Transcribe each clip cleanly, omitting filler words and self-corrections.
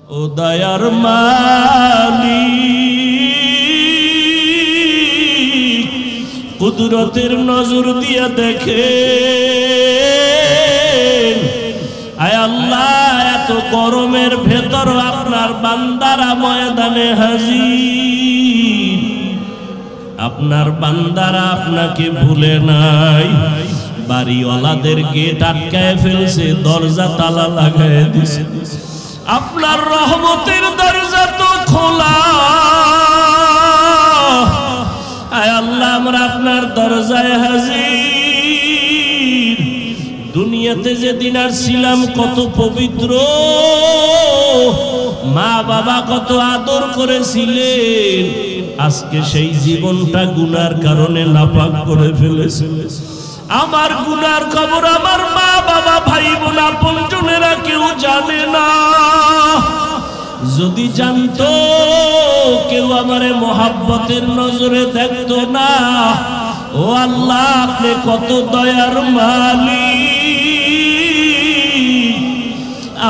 ও দয়ার মালিক, কুদরতের নজর দিয়া দেখে, আয় আল্লাহ, এত গরমের ভেতর আপনার বান্দারা ময়দানে হাজির। আপনার বান্দারা আপনাকে ভুলে নাই। বাড়িওয়ালাদের গেট আটকায় ফেলছে, দরজা তালা লাগায় দিছে। আপনার রহমতের দরজা তো খোলা। আয় আল্লাহ, আমরা আপনার দরজায় হাজির। দুনিয়াতে যেদিন আসছিলাম কত পবিত্র, মা বাবা কত আদর করেছিলেন, আজকে সেই জীবনটা গুনার কারণে নাপাক করে ফেলেছে। আমার গুনার খবর আমার মা বাবা ভাই বোন আপনজনেরা কেউ জানে না। যদি জানতো, কেউ আমারে মোহাব্বতের নজরে দেখতো না। ও আল্লাহ, আপনি কত দয়ার মালিক।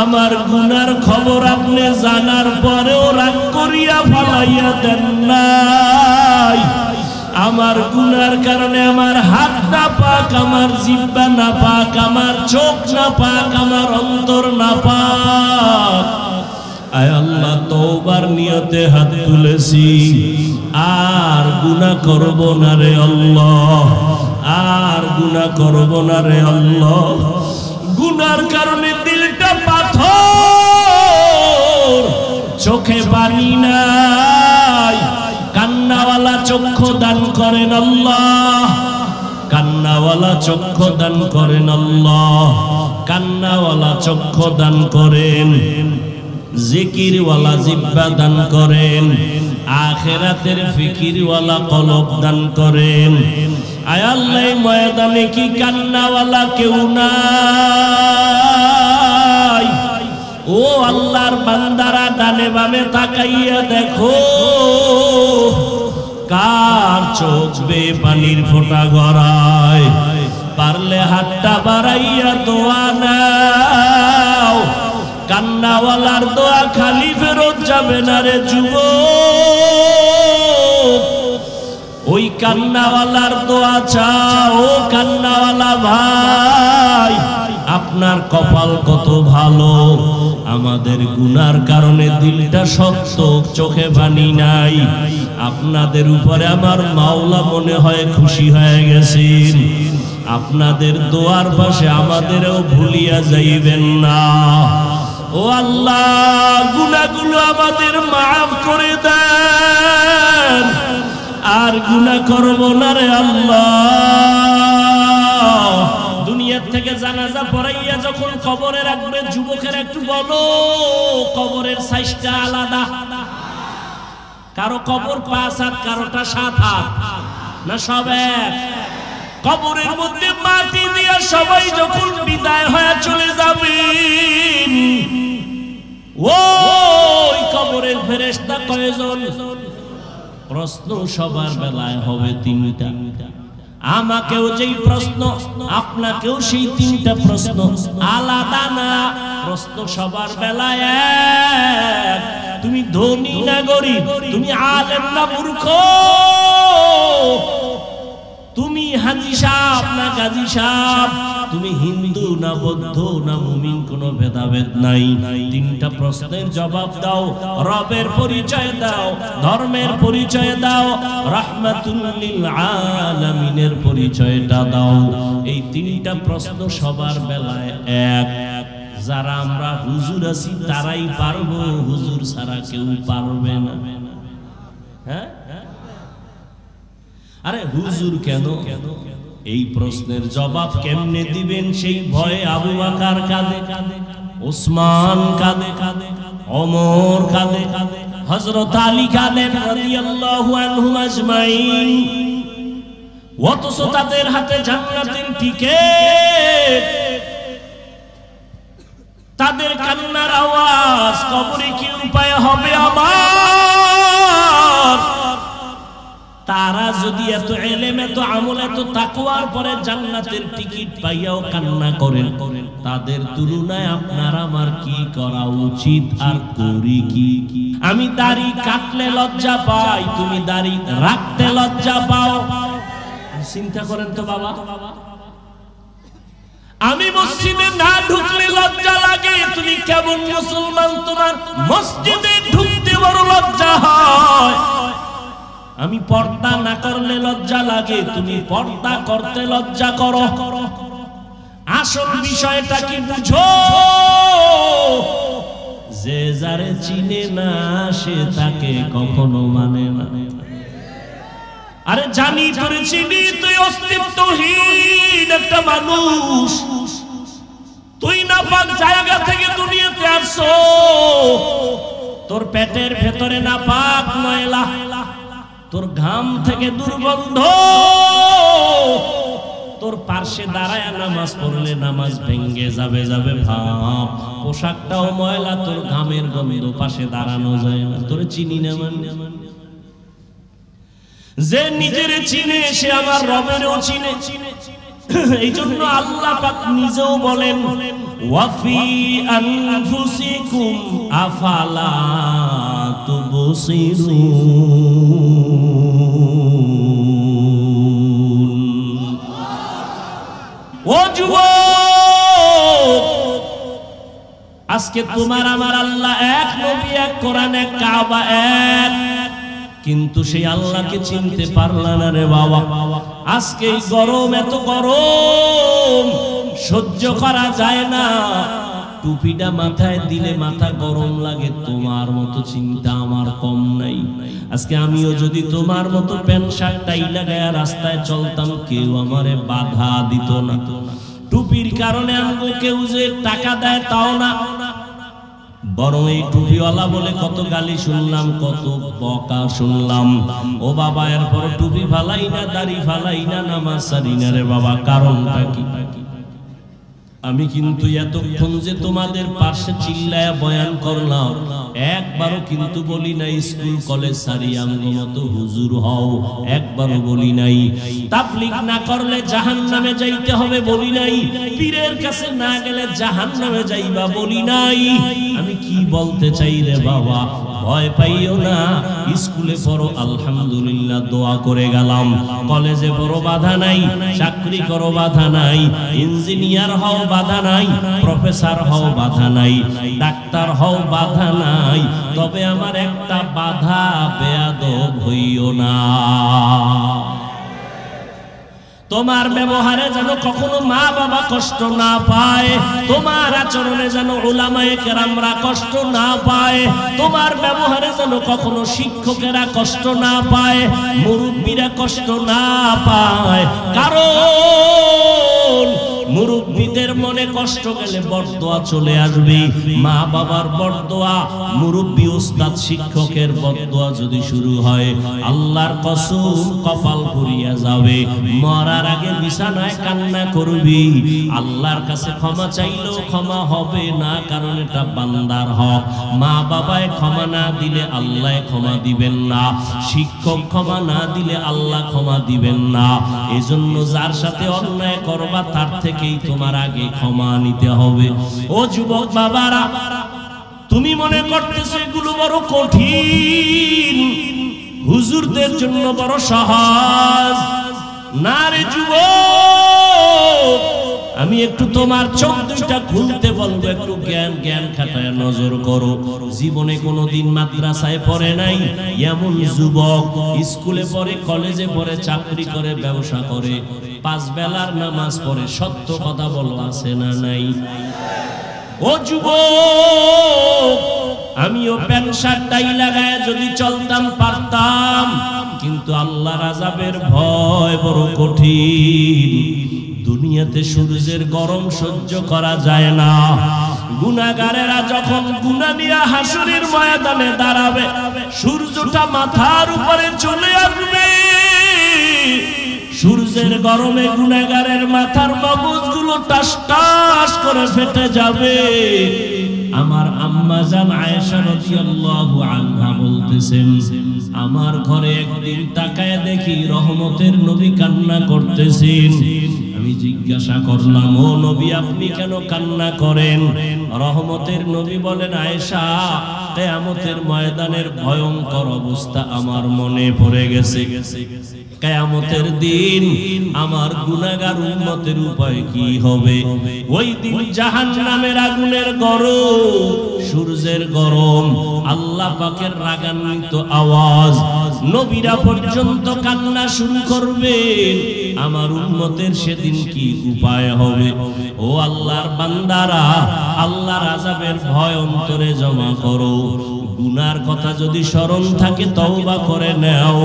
আমার গুনার খবর আপনি জানার পরেও রাগ করিয়া ফালাইয়া দেন নাই। আমার গুনার কারণে আমার হাত না পাক, আমার জিহ্বা না পাক, আমার চোখ না পাক, আমার অন্তর না পাক। আয় আল্লাহ, তওবার নিয়তে হাত তুলেছি, আর গুনাহ করব না রে আল্লাহ, আর গুনাহ করব না রে আল্লাহ। গুনার কারণে দিলটা পাথর, চোখে পানি নাই। কান্নাওয়ালা চক্ষু দান করেন আল্লাহ, কান্নাওয়ালা চক্ষু দান করেন আল্লাহ, কান্নাওয়ালা চক্ষু দান করেন। জিকিরওয়ালা জিহ্বা দান করেন, আখিরাতের ফিকিরওয়ালা কলব দান করেন। আয় আল্লাহ, ময়দানে কি কান্নাওয়ালা কেউ নাই? ও আল্লাহর বান্দারা, ডানে বামে তাকাইয়া দেখো, কার চোখ বেয়ে পানির ফোঁটা গড়ায়। পারলে হাতটা বাড়াইয়া দোয়া নাও। কান্নাওয়ালার দোয়া খালি ফেরত যাবে না রে যুবক। ওই কান্নাওয়ালার দোয়া চাও। কান্নাওয়ালা ভাই, আপনার কপাল কত ভালো। আমাদের গুনার কারণে দিলটা শক্ত, চোখে পানি নাই। আপনাদের উপরে আমার মাওলা মনে হয় খুশি হয়ে গেছেন। আপনাদের দোয়ার পাশে আমাদেরও ভুলিয়া যাইবেন না। ও আল্লাহ, গুনাহগুলো আমাদের মাফ করে দেন, আর গুনাহ করব না রে আল্লাহ। দুনিয়ার থেকে জানাজা পড়াইয়া যখন কবরে রাখবে, যুবকের একটু বলো, কবরের সাইজটা আলাদা। কারো কবর 5 হাত, কারোটা 7 হাত, না সব এক? কবরের মধ্যে মাটি দিয়া সবাই যখন বিদায় হয়ে চলে যাবেন, ওই কবরের ফেরেশতা কয়জন? প্রশ্ন সবার বেলায় হবে 3টা। আমাকেও যেই প্রশ্ন, আপনাকেও সেই 3টা প্রশ্ন, আলাদা না। প্রশ্ন সবার বেলায় এক। তুমি ধনী না গরিব, তুমি আলেম না মূর্খ, তুমি হাজী সাহেব না গাজী সাহেব, তুমি হিন্দু না বৌদ্ধ না মুমিন, কোনো ভেদাভেদ নাই। 3টা প্রশ্নের জবাব দাও। রবের পরিচয় দাও, ধর্মের পরিচয় দাও, রাহমাতুল লিল আলামিনের পরিচয়টা দাও। এই 3টা প্রশ্ন সবার বেলায় এক। যারা আমরা হুজুর আছি তারাই পারবো, হুজুর ছাড়া কেউ পারবে না। হ্যাঁ, আরে হুজুর কেন? এই প্রশ্নের জবাব কেমনে দিবেন সেই ভয়ে আবু বকর কাঁদে, ওসমান কাঁদে, ওমর কাঁদে, হযরত আলী কাঁদেন রাদিয়াল্লাহু আনহুম আজমাইন। অথচ তাদের হাতে জান্নাতের টিকেট। তাদের কান্নার আওয়াজ কবরে কি উপায় হবে আমার? তারা যদি এত ইলম, এত আমল এত তাকওয়ার পরে জান্নাতের টিকিট পাইয়াও কান্না করেন, তাদের তুলনায় আপনার আমার কি করা উচিত আর করি কি? আমি দাড়ি কাটলে লজ্জা পাই, তুমি দাড়ি রাখতে লজ্জা পাও। চিন্তা করেন তো বাবা, আমি মসজিদে না ঢুকলে লজ্জা লাগে, তুমি কেমন মুসলমান, তোমার মসজিদে ঢুকতে বড় লজ্জা হয়। আমি পর্দা না করলে লজ্জা লাগে, তুমি পর্দা করতে লজ্জা করো। আসল বিষয়টা কি বুঝো? যে যারে চিনে না সে তাকে কখনো মানে না। আরে জানি তোরে চিনি, তুই অস্তিত্বহীন একটা মানুষ, তুই না পাক জায়গা থেকে দুনিয়াতে আসছো, তোর পেটের ভেতরে না পাক ময়লা, তোর ঘাম থেকে দুর্গন্ধ, তোর পার্শ্বে দাঁড়ায় নামাজ পড়লে নামাজ ভেঙ্গে যাবে যাবে ভাব, পোশাকটাও ময়লা, তোর ঘামের গন্ধ, পাশে দাঁড়ানো যায় না। তোর চিনি না মানে? যে নিজের চিনে সে আমার রবেরও চিনে। এই জন্য আল্লাহ পাক নিজেও বলেন, ওয়াফি আনফুসিকুম আফালা তুবসিরুন। ও যুবক, আজকে তোমার আমার আল্লাহ এক, নবী এক, কোরআন এক, কাবা এক, কিন্তু সেই আল্লাহকে চিনতে পারলা না রে বাবা। আজকে এই গরম, এত গরম সহ্য করা যায় না, টুপিটা মাথায় দিলে মাথা গরম লাগে। তোমার মতো চিন্তা আমার কম নাই। আজকে আমিও যদি তোমার মতো প্যান্ট শার্ট টাই লাগায় রাস্তায় চলতাম, কেউ আমারে বাধা দিত না। টুপির কারণে আমাকে কেউ যে টাকা দেয় তাও না, বরং এই টুপিওয়ালা বলে কত গালি শুনলাম, কত বকা শুনলাম। ও বাবা, এরপর টুপি ফালাই না, দাড়ি ফালাই না, নামাজ সারি না রে বাবা। কারণটা কি? আমি কিন্তু এতক্ষণ যে তোমাদের পাশে চিল্লায়া বয়ান করলাম, একবারও কিন্তু বলি নাই স্কুল কলেজ সারি আমগো মতো হুজুর হও, একবারও বলি নাই। তাবলীগ না করলে জাহান্নামে যাইতে হবে বলি নাই, পীরের কাছে না গেলে জাহান্নামে যাইবা বলি নাই। আমি কি বলতে চাই রে বাবা, ভয় পাইও না। স্কুলে পড়ো আলহামদুলিল্লাহ, দোয়া করে গেলাম। কলেজে পড়ো বাধা নাই, চাকরি করো বাধা নাই, ইঞ্জিনিয়ার হও বাধা নাই, প্রফেসর হও বাধা নাই, ডাক্তার হও বাধা নাই। তবে আমার একটা বাধা, বেয়াদব হইও না। তোমার ব্যবহারে যেন কখনো মা বাবা কষ্ট না পায়, তোমার আচরণে যেন উলামায়ে কেরামরা কষ্ট না পায়, তোমার ব্যবহারে যেন কখনো শিক্ষকেরা কষ্ট না পায়, মুরব্বীরা কষ্ট না পায়। কারণ মুরব্বীদের মনে কষ্ট গেলে বরদোয়া চলে আসবে। মা বাবার বরদোয়া, মুরব্বী উস্তাদ শিক্ষকের বরদোয়া যদি শুরু হয়, আল্লাহর কসম কপাল পুড়িয়া যাবে। মরার আগে বিছানায় কান্না করবি, আল্লাহর কাছে ক্ষমা চাইলেও ক্ষমা হবে না, কারণ এটা বান্দার হক। মা বাবায় ক্ষমা না দিলে আল্লাহ ক্ষমা দিবেন না, শিক্ষক ক্ষমা না দিলে আল্লাহ ক্ষমা দিবেন না। এজন্য যার সাথে অন্যায় করবা তার থেকেই তোমার আগে ক্ষমা নিতে হবে। ও যুবক বাবারা, তুমি মনে করতেছো এগুলো বড় কঠিন, হুজুরদের জন্য বড় সহজ। না রে যুবক, আমি একটু তোমার চোখ দুইটা খুলতে বলবো, একটু জ্ঞান খাটায় নজর করো। জীবনে কোনোদিন মাদ্রাসায় পড়ে নাই এমন যুবক, স্কুলে পড়ে, কলেজে পড়ে, চাকরি করে, ব্যবসা করে, 5 বেলার নামাজ পড়ে, সত্য কথা বলো, আছে না নাই? ও যুবক, আমিও প্যান্ট শার্ট টাই লাগায় যদি চলতাম পারতাম, কিন্তু আল্লাহর আযাবের ভয় বড় কঠিন। দুনিয়াতে সূর্যের গরম সহ্য করা যায় না। গুনাহগারেরা যখন গুনাহ নিয়ে হাসরের ময়দানে দাঁড়াবে, সূর্যটা মাথার উপরে চলে আসবে, সূর্যের গরমে গুনাহগারের মাথার মগজগুলো টাস টাস করে ফেটে যাবে। আমার আম্মা জান আয়েশা রাদিয়াল্লাহু আনহা বলতেছেন, আমার ঘরে একদিন তাকায় দেখি রহমতের নবী কান্না করতেছেন। আমি জিজ্ঞাসা করলাম, ও নবী আপনি কেন কান্না করেন? রহমতের নবী বলেন, আয়েশা, কিয়ামতের ময়দানের ভয়ঙ্কর অবস্থা আমার মনে পড়ে গেছে। কিয়ামতের দিন আমার গুনাহগার উম্মতের উপায় কি হবে? ওই দিন জাহান্নামের আগুনের গরম, সূর্যের গরম, আল্লাহ পাকের রাগান্বিত আওয়াজ, নবীরা পর্যন্ত কান্না শুরু করবেন। আমার উম্মতের সেদিন কি উপায় হবে? ও আল্লাহর বান্দারা, আল্লাহর আযাবের ভয় অন্তরে জমা করো। গুনার কথা যদি স্মরণ থাকে তওবা করে নাও,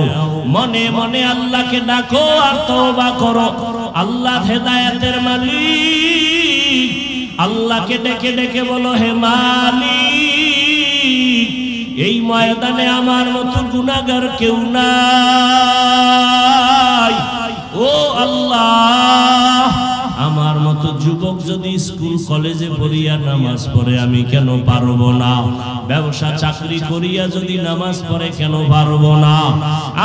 মনে মনে আল্লাহকে ডাকো আর তওবা করো। আল্লাহ হেদায়েতের মালিক, আল্লাহকে ডেকে ডেকে বলো, হে মালিক, এই ময়দানে আমার মতো গুনাহগার কেউ নাই। ও আল্লাহ, আমার মতো যুবক যদি স্কুল কলেজে পড়িয়া নামাজ পড়ে আমি কেন পারবো না? ব্যবসা চাকরি করিয়া যদি নামাজ পড়ে কেন পারবো না?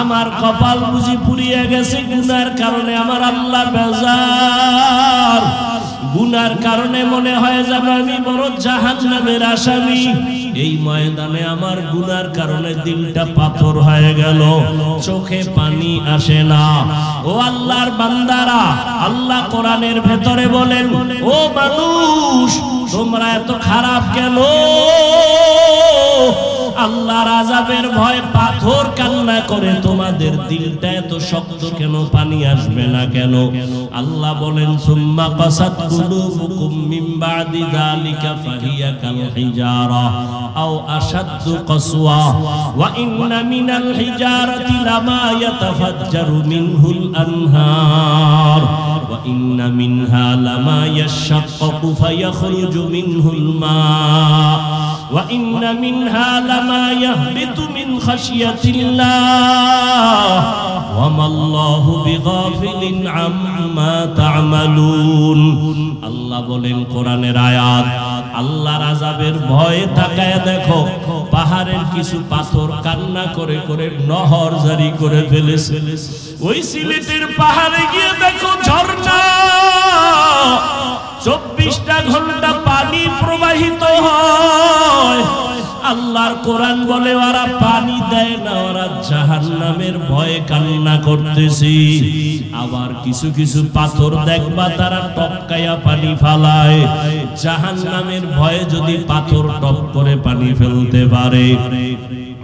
আমার কপাল বুঝি পুড়িয়া গেছে গুনার কারণে। আমার আল্লাহ বেজার, গুনার কারণে মনে হয় যেন আমি বড় জাহান্নামের আসামি। এই ময়দানে আমার গুনার কারণে দিলটা পাথর হয়ে গেল, চোখে পানি আসে না। ও আল্লাহর বান্দারা, আল্লাহ কোরআনের ভেতরে বলেন, ও মানুষ, তোমরা এত খারাপ কেন? আল্লাহর আযাবের ভয় পাথর কান্না করে, তোমাদের দিলটা এত শক্ত কেন? পানি আসবে না কেন? আল্লাহ বলেন, সুম্মা কাসাত কুলুবুকুম মিন বাদি যালিকা ফাহিয়া কাল হিজারা আও আশাদ্দু কাসওয়া ওয়া ইন্না মিনাল হিজারাতি লামা ইয়াতাফাজ্জারু মিনহুল আনহার ওয়া ইন্না মিনহা লামা ইয়াশাক্কাকু ফায়াখরুজু মিনহুল মা ওয়া ইন্না মিনহা লামা ইয়াহবিতু মিন খাশিয়াতিল্লাহ ওয়া মাল্লাহু বিগাফিলিন আম্মা তা'মালুন। আল্লাহ বলেন কোরআনের আয়াত, আল্লাহর আযাবের ভয়ে তাকায় দেখো, পাহাড়ের কিছু পাথর কান্না করে করে নহর জারি করে ফেলেছে। ওই সিলেটের পাহাড়ে গিয়ে দেখো ঝর্ণা, 24টা ঘন্টা পানি প্রবাহিত হয়। আল্লাহর কোরআন বলে ওরা পানি দেয় না, ওরা জাহান্নামের ভয়ে কান্না করতেছে। আবার কিছু কিছু পাথর দেখবা তারা টপকায়া পানি ফালায়, জাহান্নামের ভয়ে যদি পাথর টপ করে পানি ফেলতে পারে।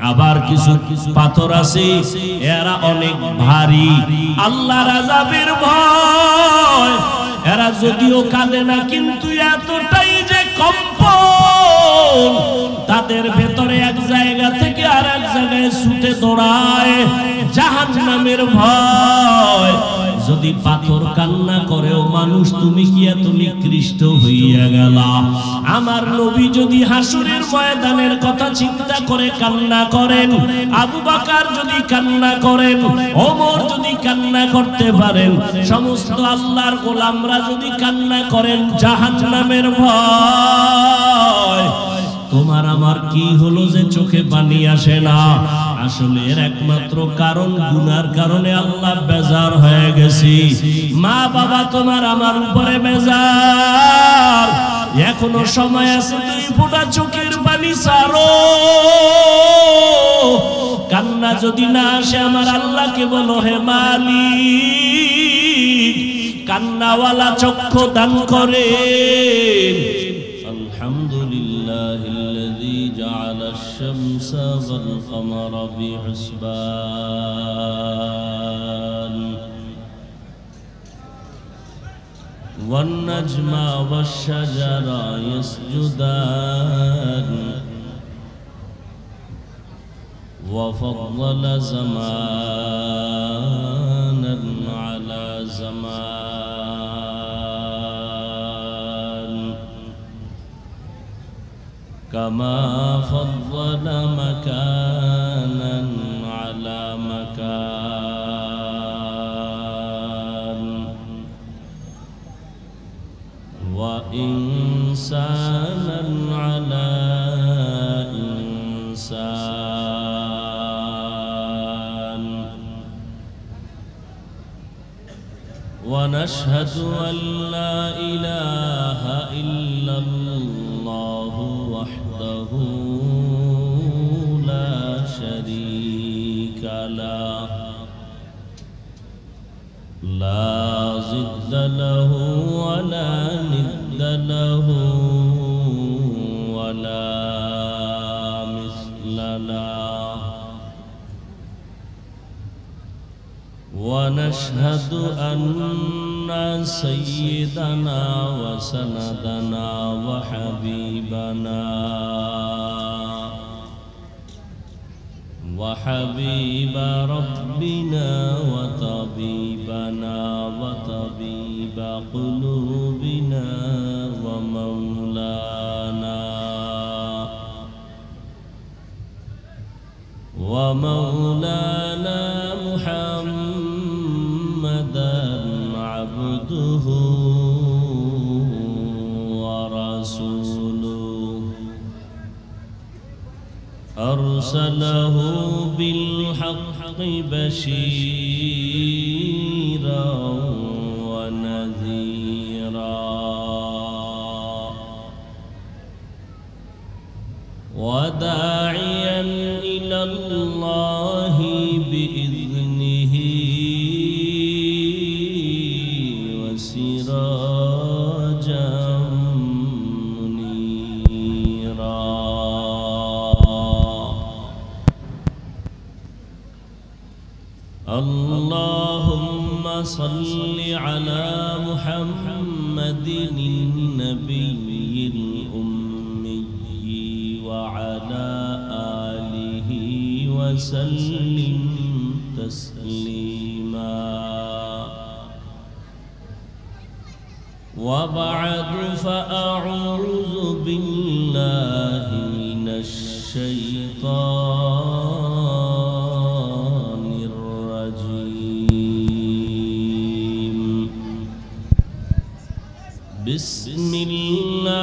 আবার কিছু পাথর আছে এরা অনেক ভারী, আল্লাহর আযাবের ভয়, এরা যদিও কাঁদে না কিন্তু এতটাই যে কম্পন তাদের ভেতরে এক জায়গা থেকে আর এক জায়গায় ছুটে দৌড়ায়, জাহান্নামের ভয়। যদি পাথর কান্না করেও মানুষ, তুমি কি এত নিকৃষ্ট হইয়া গেলা? আমার নবী যদি হাসরের ময়দানের কথা চিন্তা করে কান্না করেন, আবু বকর যদি কান্না করেন, ওমর যদি কান্না করতে পারেন, সমস্ত আল্লাহর গোলামরা যদি কান্না করেন জাহান্নামের ভয়, তোমার আমার কি হলো যে চোখে পানি আসে না? আসলে এর একমাত্র কারণ গুনার কারণে আল্লাহ বেজার হয়ে গেছি। মা বাবা তোমার আমার উপরে বেজার, এখনো সময় আছে, 2 ফোঁটা চোখের পানি ছাড়ো। কান্না যদি না আসে আমার আল্লাহকে বলো, হে মালিক, কান্নাওয়ালা চক্ষু দান করে। আলহামদুলিল্লাহিল্লাযী জাআলাশ শামসা ওয়াল কমারা বিহিসবান ওয়ান নাজমা ওয়াশ শাজারা ইয়াসজুদান ওয়া ফাদ্দালা জামানান আলা জামান কামা ফাদ্দালা মাকানান আলা মাকান ওয়া ইনসানান আলা الإنسان ونشهد أن لا إله إلا الله وحده لا شريك له لا ضد له ولا ند له ولا مثل له ونشهد أن سيدنا وسندنا وحبيب ربنا وطبيبنا وطبيب قلوبنا ومولانا محمدا عبده ورسوله أرسله بالحق بشيرا ونذيرا وداعيا إلى الله بإذنه وسراجا منيرا اللهم صل على محمد النبي الأمي وعلى آله وسلم تسليما وبعد فأعوذ بالله من الشيطان الرجيم بسم الله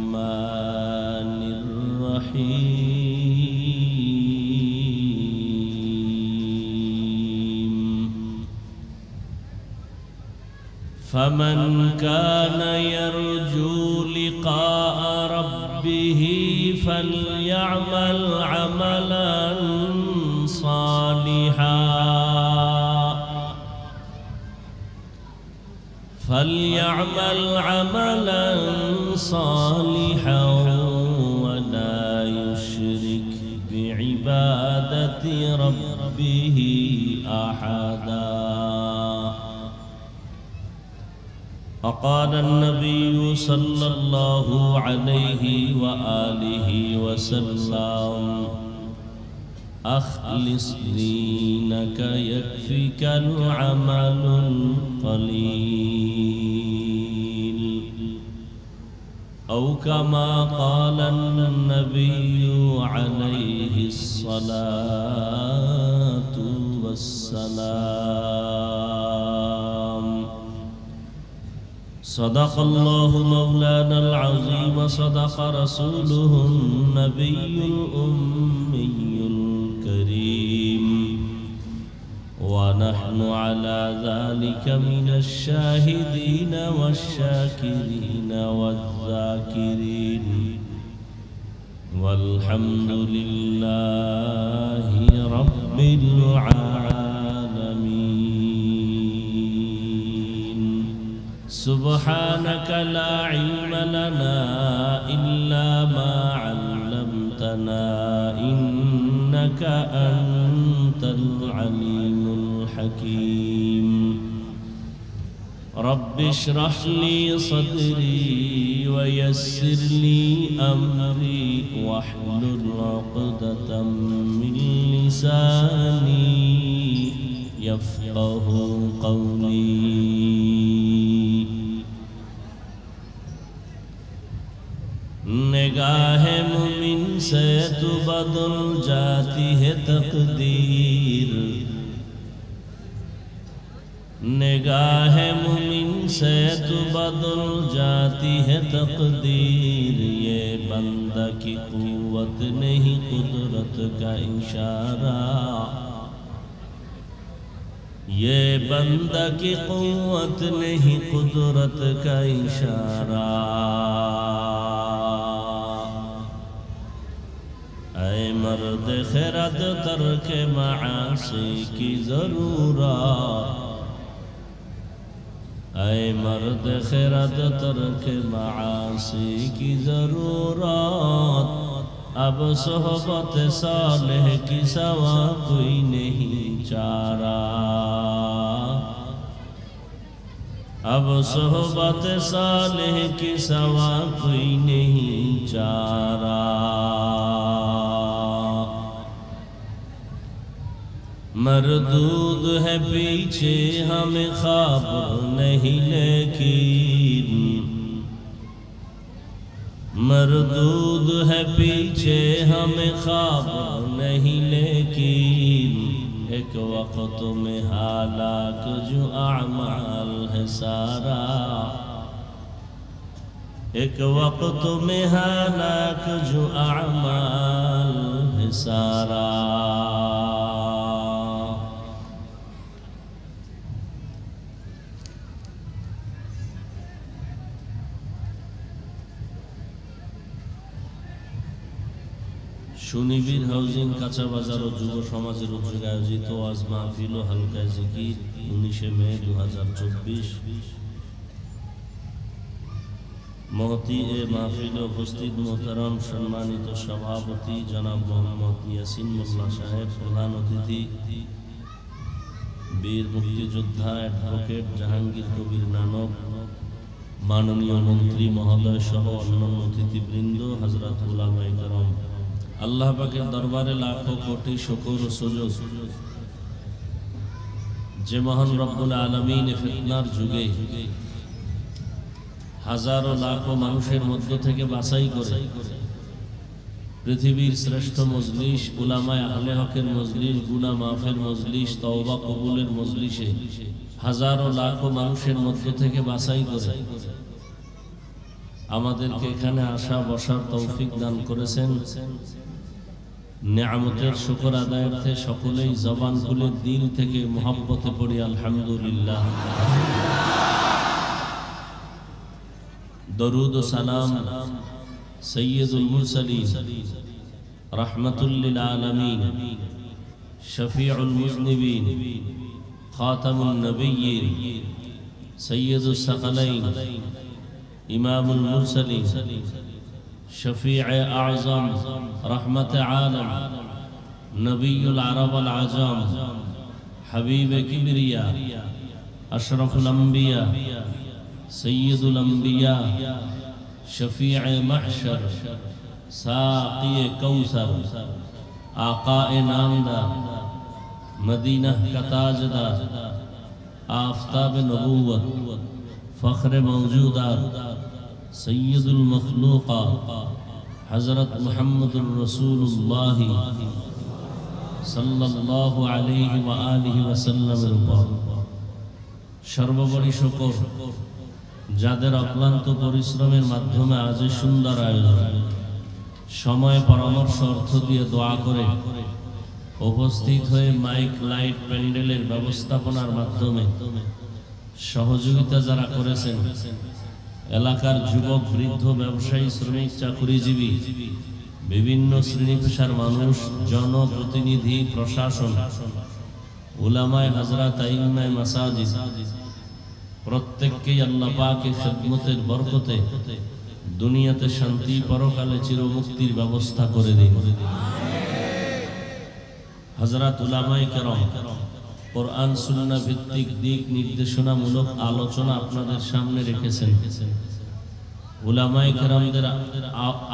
الرحمن الرحيم فمن كان يرجو لقاء ربه فليعمل عملا صالحا ولا يشرك بعبادة ربه أحدا. وقال النبي صلى الله عليه وآله وسلم أخلص دينك يكفك العمل القليل أو كما قال النبي عليه الصلاة والسلام. صدق الله مولانا العظيم صدق رسوله النبي الأمي الكريم ونحن على ذلك من الشاهدين والشاكرين والذاكرين والحمد لله رب العالمين. سبحانك لا علم لنا إلا ما علمتنا إنك أنت العليم الحكيم. رب اشرح لي صدري ويسر لي أمري واحلل عقدة من لساني يفقه قولي. निगाह मुमिन से तो बदल जाती है तकदीर, निगाह मुमिन से तो बदल जाती है तकदीर, ये बंदा की कुव्वत नहीं कुदरत का इशारा, ये बंदा की कुव्वत नहीं कुदरत का इशारा। ऐ मर्द खिरत तर्क मासी की जरूरत, ऐ मर्द खिरत तर्क मासी की जरूरत, अब सोहबत सालेह की सवा कोई नहीं चारा, अब सोहबत सालेह की सवा कोई नहीं चारा। मरदूद है पीछे हमें ख्वाब नहीं लेकिन, मरदूद है पीछे हमें ख्वाब नहीं लेकिन, एक वक्त में हालाक जो अमाल है सारा, एक वक्त में हालाक जो अमाल है सारा। সুনিবির হাউজিং কাঁচা বাজার ও যুব সমাজের উদ্যোগে আয়োজিত ওয়াজ মাহফিল ও হালকা জিকির 19 মে 2024। মহতি এ মাহফিলে উপস্থিত মোহতারাম সম্মানিত সভাপতি জনাব মোহাম্মদ ইয়াসিন মোল্লা সাহেব, প্রধান অতিথি বীর মুক্তিযোদ্ধা অ্যাডভোকেট জাহাঙ্গীর কবির নানক, মাননীয় মন্ত্রী মহোদয় সহ অন্যান্য অতিথিবৃন্দ, হযরত উলামায়ে কেরাম, আল্লাহ পাকের দরবারে লাখো কোটি শুকর ও সুজুদ যে মহান রব্বুল আলামিন ফিতনার যুগে হাজারো লাখো মানুষের মধ্য থেকে বাছাই করে পৃথিবীর শ্রেষ্ঠ মজলিস, উলামায়ে আহলে হকের মজলিস, গুনাহ মাফের মজলিস, তওবা কবুলের মজলিসে হাজারো লাখো মানুষের মধ্য থেকে বাছাই করে আমাদেরকে এখানে আসা বসার তৌফিক দান করেছেন। নেয়ামতের শুকর আদায়ার্থে সকলেই জবান খুলে দিল থেকে মুহাব্বতে পড়ি আলহামদুলিল্লাহ। দরুদ ও সালাম সৈয়দুল মুরসালিন রাহমাতুল লিল আলামিন শফিউল মুজনিবিন খাতামুন নবিয়্যিন সৈয়দুস সাকালাইন ইমামুল মুরসালিন শফিউ আযম রহমত আলম নবিয়ুল আরব আল আজম হাবিব কিবরিয়া আশরাফুল আম্বিয়া সৈয়দুল আম্বিয়া শফিউ মাহশর সাকি কৌসর आकाए नामदा मदीना का ताजदार आफताब नबूवत फ़ख्र मौजूदात सैयदुल मखलूक़ा हज़रत मुहम्मदुर रसूलुल्लाह सल्लल्लाहु अलैहि व आलिहि वसल्लमेर उपর সর্বোপরি শুকর যাদের অক্লান্ত পরিশ্রমের মাধ্যমে আজ সুন্দর আয়োজন, সময় পরামর্শ অর্থ দিয়ে দোয়া করে উপস্থিত হয়ে মাইক লাইট প্যান্ডেলের ব্যবস্থাপনার মাধ্যমে সহযোগিতা যারা করেছেন, এলাকার যুবক বৃদ্ধ ব্যবসায়ী শ্রমিক চাকুরিজীবী বিভিন্ন শ্রেণী পেশার মানুষ, জনপ্রতিনিধি, প্রশাসন, উলামায়ে হযরত আইম্মায়ে মাসাজিদ প্রত্যেককেই আল্লাহ পাকের খিদমতের বরকতে দুনিয়াতে শান্তি, পরকালে চিরমুক্তির ব্যবস্থা করে দিন। হযরত উলামায়ে কেরাম কোরআন সুন্নাহ ভিত্তিক দিক নির্দেশনামূলক আলোচনা আপনাদের সামনে রেখেছেন। উলামায়ে কেরামদের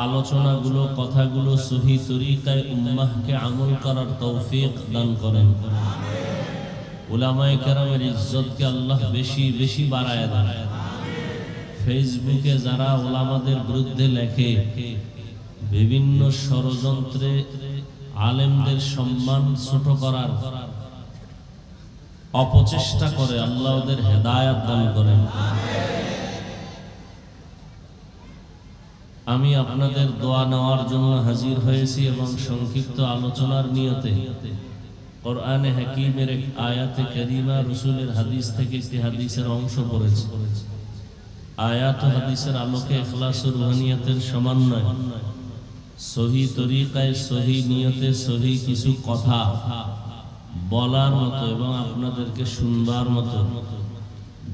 আলোচনাগুলো, কথাগুলো সহি তরিকায় উম্মাহকে আমল করার তৌফিক দান করেন। উলামায়ে কেরামের ইজ্জতকে আল্লাহ বেশি বেশি বাড়ায় দেন। ফেসবুকে যারা উলামাদের বিরুদ্ধে লেখে, বিভিন্ন ষড়যন্ত্রে আলেমদের সম্মান ছোট করার অপচেষ্টা করে আল্লাহ ওদের হেদায়েত দান করেন। আমি আপনাদের দোয়া নেওয়ার জন্য হাজির হয়েছি এবং সংক্ষিপ্ত আলোচনার নিয়তে কোরআনে হাকিমের এক আয়াতে কারিমা, রাসূলের হাদিস থেকে একটি হাদিসের অংশ পড়েছি। আয়াত ও হাদিসের আলোকে ইখলাস ও রুহানিয়াতের সমন্বয়, সহি তরিকায়, সহি নিয়তে, সহি কিছু কথা বলার মতো এবং আপনাদেরকে শুনবার মতো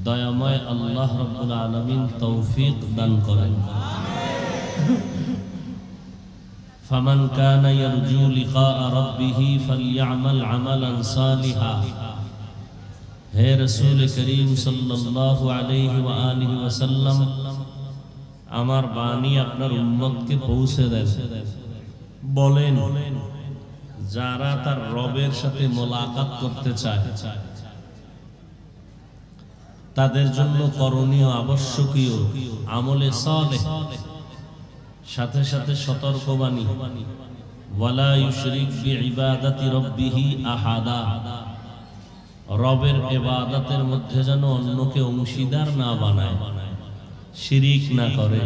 দয়াময় আল্লাহ রাব্বুল আলামিন তৌফিক দান করেন। ফামান কানা ইয়ারজু লিকা রাব্বিহি ফালইআমাল আমালান সালিহা। হে রাসূল করিম সাল্লাল্লাহু আলাইহি ওয়া আলিহি ওয়াসাল্লাম, আমার বাণী আপনার উম্মতকে পৌঁছে দেন। বলেন, যারা তার রবের সাথে মোলাকাত করতে চায় তাদের জন্য করণীয়, আবশ্যকীয় আমলে সালেহ, সাথে সাথে সতর্কবাণী, ওয়ালা ইউশরিক বিইবাদাতি রাব্বিহি আহাদা। রবের ইবাদতের মধ্যে যেন অন্যকে অংশীদার না বানায়, শিরিক না করে।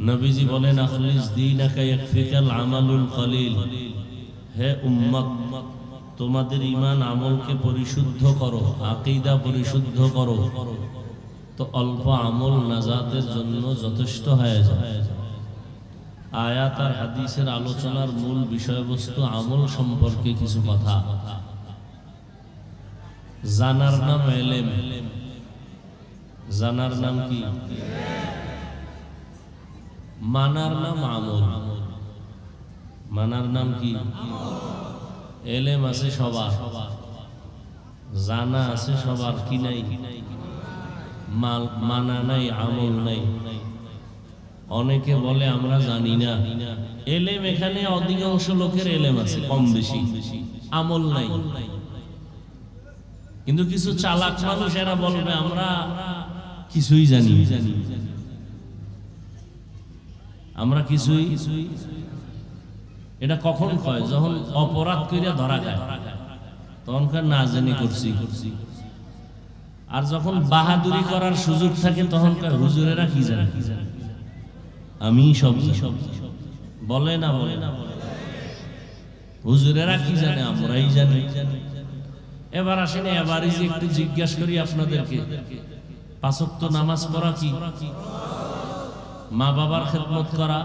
নবীজি বলেন, আখলিস দীনাকা ইয়াকফিকাল আমালুল কলিল। হে উম্মত, তোমাদের ঈমান আমলকে পরিশুদ্ধ করো, আকীদা পরিশুদ্ধ করো, তো অল্প আমল নাজাতের জন্য যথেষ্ট হয়ে যায়। আয়াত আর হাদিসের আলোচনার মূল বিষয়বস্তু আমল সম্পর্কে কিছু কথা। জানার নাম ইলম। জানার নাম কি? মানার নাম আমল। মানার নাম কি? ইলম আছে সবার, জানা আছে সবার, কি নাই? মানা নাই, আমল নাই। অনেকে বলে আমরা জানি না। ইলম এখানে অধিকাংশ লোকের ইলম আছে, কম বেশি, আমল নাই। কিন্তু কিছু চালাক মানুষ এরা বলবে আমরা কিছুই জানি, আমরা কিছুই। এটা কখন কয়? যখন অপরাধ কইরা ধরা খায় তখনকার না জানি করছি। আর যখন বাহাদুরি করার সুযোগ থাকে তখন কয় হুজুরেরা কি জানে, আমি সব বলে না, বলে না, হুজুরেরা কি জানে, আমরাই জানি। এবার আসেন, এবারই যে একটু জিজ্ঞাসা করি আপনাদেরকে, পাঁচ ওয়াক্ত নামাজ পড়া কি? মা বাবার খেদমত করা?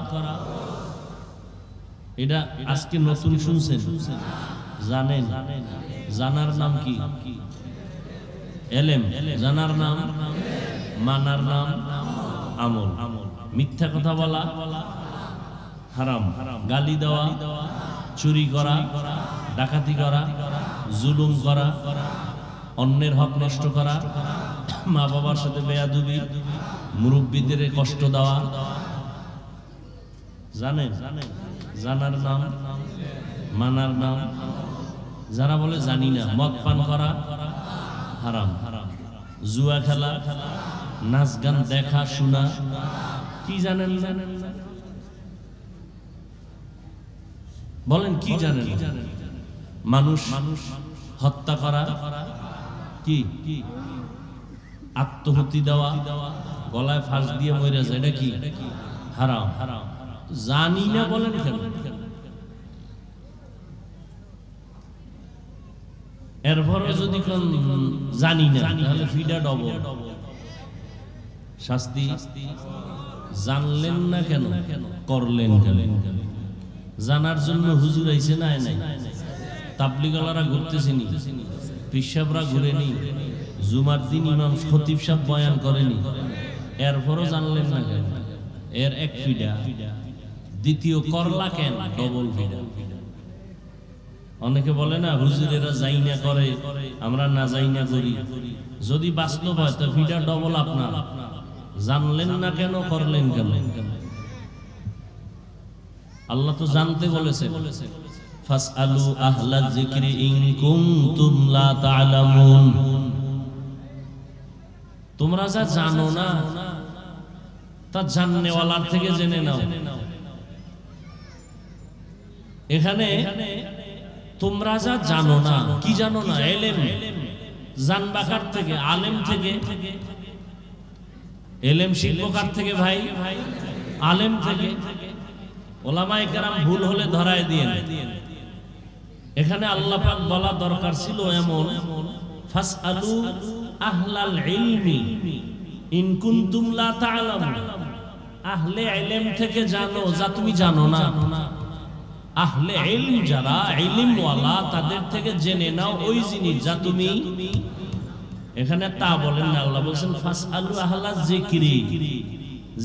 এটা আজকে নতুন শুনছেন? জানেন? জানার নাম কি? ইলম। জানার নাম, মানার নাম আমল। মিথ্যা কথা বলা হারাম, গালি দেওয়া, চুরি করা, ডাকাতি করা, জুলুম করা, অন্যের হক নষ্ট করা, মা বাবার সাথে বেয়াদবি, মুরব্বীদের কষ্ট দেওয়া। জানেন? জানার নাম, মানার নাম। যারা বলে জানি না, মদ পান করা হারাম, জুয়া খেলা, নাচ গান দেখা শোনা, কি জানেন? বলেন কি জানেন? মানুষ হত্যা করা, কি আত্মহত্যা দেওয়া, গলায় ফাঁস দিয়ে মরে যায়, এটা কি? হারাম। জানি না বলেন কেন? এরপরে যদি জানি না, তাহলে ফিডা ডবল শাস্তি। জানলেন না কেন, করলেন কেন? জানার জন্য হুজুর আইছে না? নাই। তাবলিগওয়ালারা ঘুরতেছেনি, পিসাবরা ঘুরেনি, জুমার দিন ইমাম খতিব সাহেব বয়ান করেনি, এরপরও জানলেন না কেন? এর এক ফিডা। দ্বিতীয়, করলা কেন? ডবল ফিডা। অনেকে বলে না হুজুরেরা যাই না করে, আমরা না যাই না করি। যদি বাস্তব হয় তো ফিডা ডবল আপনার। জানলেন না কেন, করলেন কেন? আল্লাহ তো জানতে বলেছে, ফাসআলু আহলা যিকরি ইন কুনতুম লা তা'লামুন। তোমরা যা জানো না তা জাননেওয়ালার থেকে জেনে নাও। এখানে তোমরা যা জানো না, কি জানো না? ইলম। জানবাকার থেকে, আলেম থেকে। এলেম শিল্পকার থেকে ভাই, আলেম থেকে। ওলামায়ে কেরাম ভুল হলে ধরায় দিয়ে। এখানে আল্লাহ পাক বলা দরকার ছিল এমন, ফাসআলু আহলাল ইলমি ইন কুনতুম লা তা'লামুন। আহলে ইলম থেকে জানো যা তুমি জানো না। আহলে ইলম যারা ইলম ওয়ালা, তাদের থেকে জেনে নাও ওই জিনিস যা তুমি। এখানে তা বলেন না, আল্লাহ বলেন ফাসআলু আহলাজ যিকরি।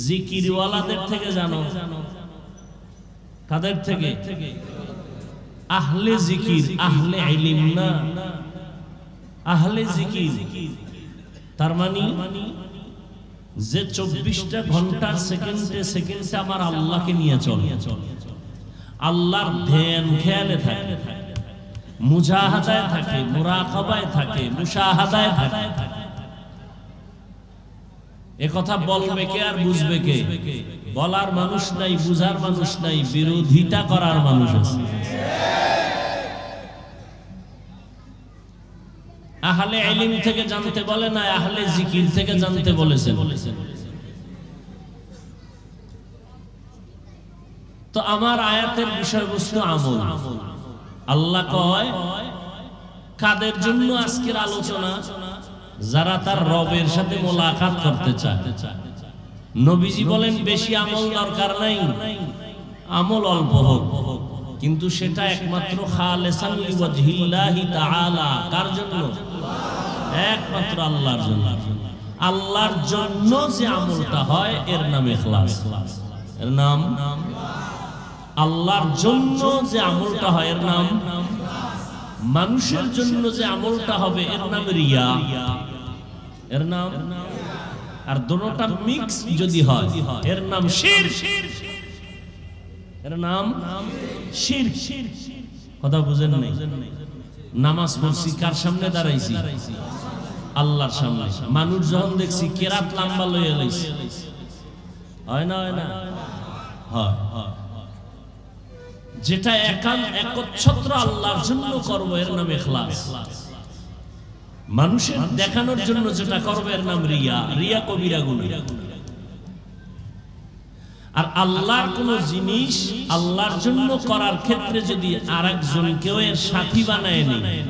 জিকির ওয়ালাদের থেকে জানো। কাদের থেকে? আহলে জিকির, আহলে ইলম না, আহলে জিকির। তার মানে যে 24টা ঘন্টার সেকেন্ডে সেকেন্ডে আমার আল্লাহকে নিয়ে চলে, আল্লাহর ধ্যান খেয়ালে থাকে, মুজাহাদায় থাকে, মুরাকাবায় থাকে, মুশাহাদায় থাকে। এ কথা বলবে কে আর বুঝবে কে? বলার মানুষ নাই, বুঝার মানুষ নাই, বিরোধিতা করার মানুষ আছে। আহলে ইলম থেকে জানতে বলে না, আহলে জিকির থেকে জানতে বলেছেন। তো আমার আয়াতের বিষয়বস্তু আমল। আল্লাহ কয় কাদের জন্য আজকের আলোচনা? যারা তার রবের সাথে মোলাকাত করতে চায়। নবীজি বলেন বেশি আমল দরকার নাই, আমল অল্প হোক, কিন্তু সেটা একমাত্র খালিসান লিওয়াজহিল্লাহি তাআলা। কার জন্য? একমাত্র আল্লাহর জন্য। আল্লাহর জন্য যে আমলটা হয় এর নাম ইখলাস। এর নাম আল্লাহর জন্য যে আমলটা হয় এর নাম। মানুষের জন্য যে আমলটা হবে এর নাম রিয়া, এর নাম। আর দুটোটা মিক্স যদি হয় এর নাম শিরক, এর নাম শিরক। কথা বুঝেন নাই? নামাজ পড়ছি, কার সামনে দাঁড়াইছি? আল্লাহর সামনে। মানুষ যখন দেখছি কেরাত লম্বা লইয়া লাইছে, হয় না? হয় না? হয়। যেটা একচ্ছত্র আল্লাহর জন্য করব এর নাম ইখলাস। মানুষের দেখানোর জন্য যেটা করবে এর নাম রিয়া। রিয়া কবিরা গুনাহ। আর আল্লাহর কোন জিনিস আল্লাহর জন্য করার ক্ষেত্রে যদি আরেকজনকেও এর সাথী বানায় নেয়,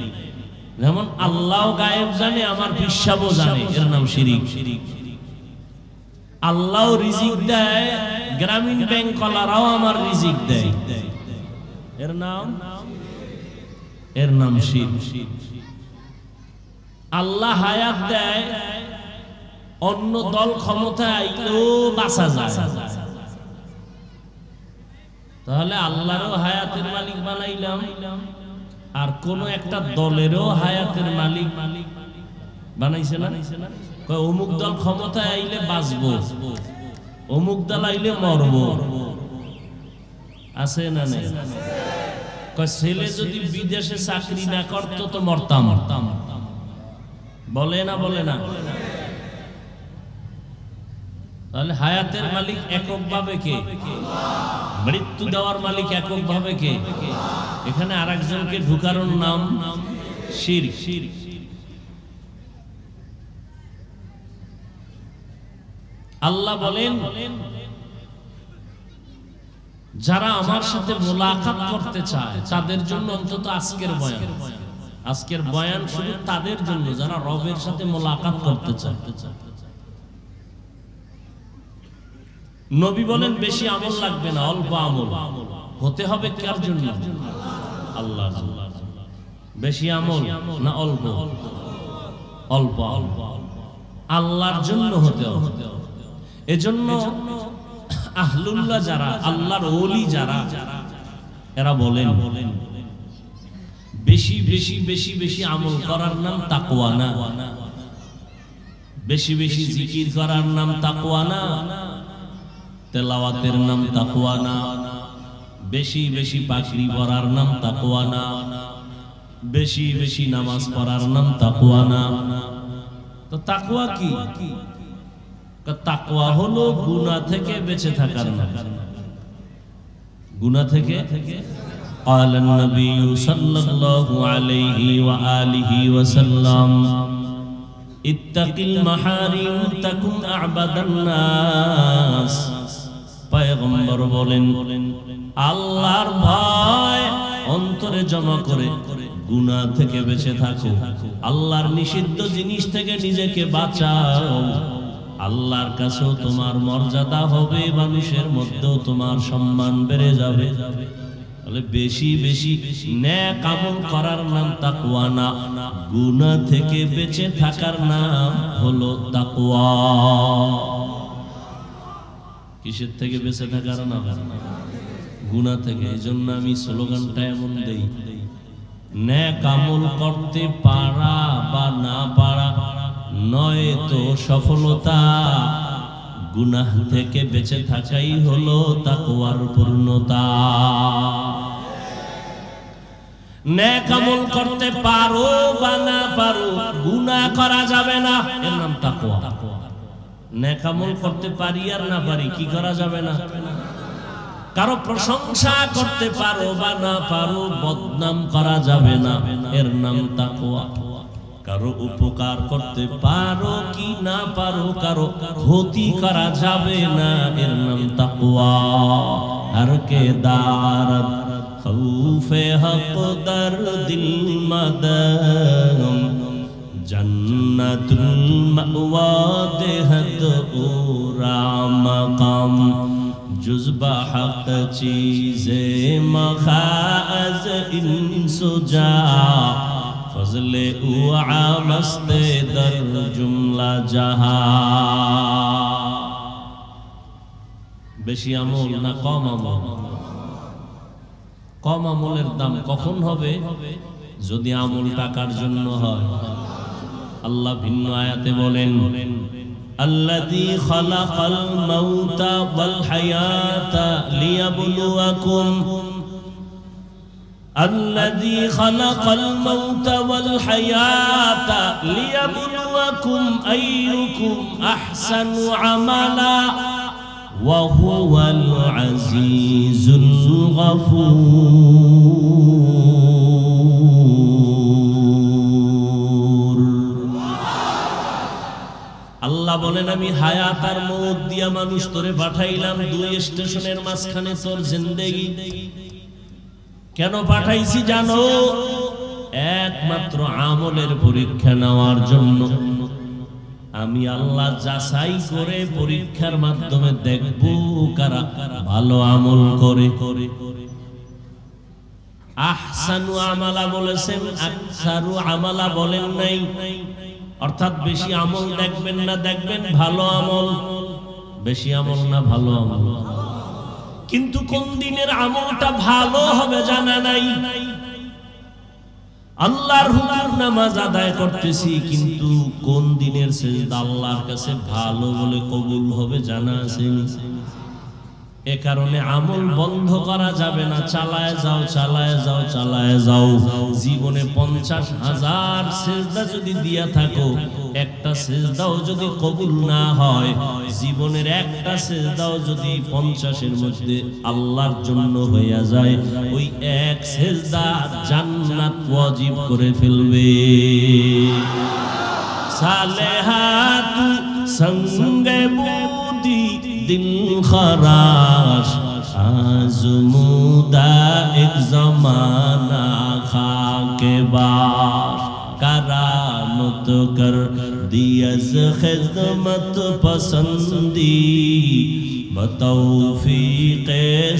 যেমন আল্লাহ গায়েব জানে, আমার পিসাবও জানে, এর নাম শিরিক। আল্লাহ রিজিক দেয়, গ্রামীণ ব্যাংক কলারাও আমার রিজিক দেয়, এর নাম শিরক। আল্লাহ হায়াত দেয়, অন্য দল ক্ষমতায় আইলেও বাঁচা যায়, তাহলে আল্লাহরও হায়াতের মালিক বানাইলাম, আর কোন একটা দলেরও হায়াতের মালিক বানাইছে না। অমুক দল ক্ষমতায় আইলে বাঁচবো, অমুক দল আইলে মরবো, আছে না নাই? ছেলে যদি বিদেশে চাকরি না করতো তো মরতাম, বলে না? বলে না? তাহলে হায়াতের মালিক এককভাবে কে? মৃত্যু দেওয়ার মালিক এককভাবে কে? এখানে আরেকজনকে ঢুকানোর নাম শিরক। আল্লাহ বলেন যারা আমার সাথে মোলাকাত করতে চায় তাদের জন্য অন্তত আজকের বয়ান শুধু তাদের জন্য যারা রবের সাথে মোলাকাত করতে চায়। নবী বলেন বেশি আমল লাগবে না, অল্প আমল হতে হবে। কার জন্য? আল্লাহর জন্য। বেশি আমল না অল্প? অল্প আল্লাহর জন্য হতে হবে। এজন্য আহলুল্লাহ যারা, আল্লাহর ওলি যারা, এরা বলেন বেশি বেশি বেশি বেশি আমল করার নাম তাকওয়া না, বেশি বেশি জিকির করার নাম তাকওয়া না, তেলাওয়াতের নাম তাকওয়া না, বেশি বেশি পাখরি পড়ার নাম তাকওয়া না, বেশি বেশি নামাজ পড়ার নাম তাকওয়া না। তো তাকওয়া কি? তাকওয়া হলো গুনাহ থেকে বেঁচে থাকার নাম। গুনাহ থেকে قال النبي صلى الله عليه وآله وسلم اتق المحارم تكن أعبد الناس পয়গম্বর বলেন আল্লাহর ভয় অন্তরে জমা করে গুনাহ থেকে বেঁচে থাকো, আল্লাহর নিষিদ্ধ জিনিস থেকে নিজেকে বাঁচাও, আল্লাহর কাছেও তোমার মর্যাদা হবে, মানুষের মধ্যেও তোমার সম্মান বেড়ে যাবে। তাহলে বেশি বেশি নেক আমল করার নাম তাকওয়া না, গুনাহ থেকে বেঁচে থাকার নাম হলো তাকওয়া। কিসের থেকে বেঁচে থাকার নাম? গুনাহ থেকে। এইজন্য আমি স্লোগানটা এমন দেই, নেক আমল করতে পারা বা না পারা নয় তো সফলতা, গুনাহ থেকে বেঁচে থাকাই হলো তাকওয়ার পূর্ণতা। নেক আমল করতে পারো বা না পারো, গুনাহ করা যাবে না, এর নাম তাকওয়া। নেক আমল করতে পারি আর না পারি, কি করা যাবে না? কারো প্রশংসা করতে পারো বা না পারো, বদনাম করা যাবে না, এর নাম তাকওয়া। কারো উপকার করতে পারো কি না পারো, কারো ক্ষতি করা যাবে না, এর নাম তাকওয়া। হর কে দারত খৌফে হক দরদিল মদম জন্নতুল মাওয়া দেহত উরা মকাম जुज़्बा हक़ चीज़े मखाज़ इंसुजा फज़ले उआ मस्ते दर जुमला जहा। বেশি আমল না কম আমল? কম আমলের দাম কখন হবে? যদি আমল টাকার জন্য হয়। আল্লাহ ভিন্ন আয়াতে বলেন الذي خلق الموت والحياة ليبلوكم الذي خلق الموت والحياة ليبلوكم أيكم أحسن عملا وهو العزيز الغفور। আল্লাহ বলেন আমি হায়াত আর মওত দিয়া মানুষ তোরে পাঠাইলাম, দুই স্টেশনের মাঝখানে তোর জিন্দেগি। কেন পাঠাইছি জানো? একমাত্র আমলের পরীক্ষা নেওয়ার জন্য। আমি আল্লাহ যাচাই করে পরীক্ষার মাধ্যমে দেখব কারা ভালো আমল করে। আহসানু আমালা বলেছেন, আকসারু আমালা বলেন নাই। অর্থাৎ বেশি আমল দেখবেন না, দেখবেন ভালো আমল। বেশি আমল না ভালো আমল। কিন্তু কোন দিনের আমলটা ভালো হবে জানা নাই। আল্লাহর হুকুম নামাজ আদায় করতেছি, কিন্তু কোন দিনের সিজদা আল্লাহর কাছে ভালো বলে কবুল হবে জানা আছে। এ কারণে আমল বন্ধ করা যাবে না। চালায় যাও, চালায় যাও, চালায় যাও। জীবনে 50,000 সিজদা যদি দিয়া থাকো, একটা সিজদাও যদি কবুল না হয়, জীবনের একটা সিজদাও যদি 50-এর মধ্যে আল্লাহর জন্য হইয়া যায়, ওই এক সিজদা জান্নাত ওয়াজিব করে ফেলবে। সালেহাতু সঙ্গে বুদি দিল খরাশ আজমুদা এক জমানা খাকে বাশ करामत कर दियस खिदमत पसंदी बतौफीक़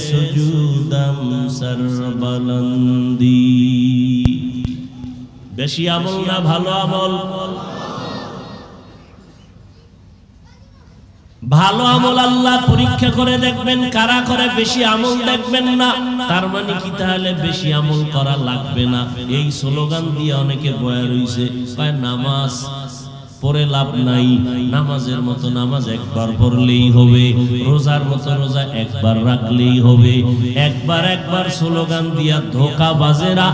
सुजूदम सरबलंदी। বেশি আমল না ভালো আমল? ভালো আমল আল্লাহ পরীক্ষা করে দেখবেন কারা করে, বেশি আমল দেখবেন না। তার মানে কি তাহলে বেশি আমল করা লাগবে না? এই স্লোগান দিয়ে অনেকে বয়া রইছে, কয় নামাজ পড়ে লাভ নাই, নামাজের মতো নামাজ একবার পড়লেই হবে, রোজার মতো রোজা একবার রাখলেই হবে। একবার স্লোগান দিয়া ধোঁকাবাজেরা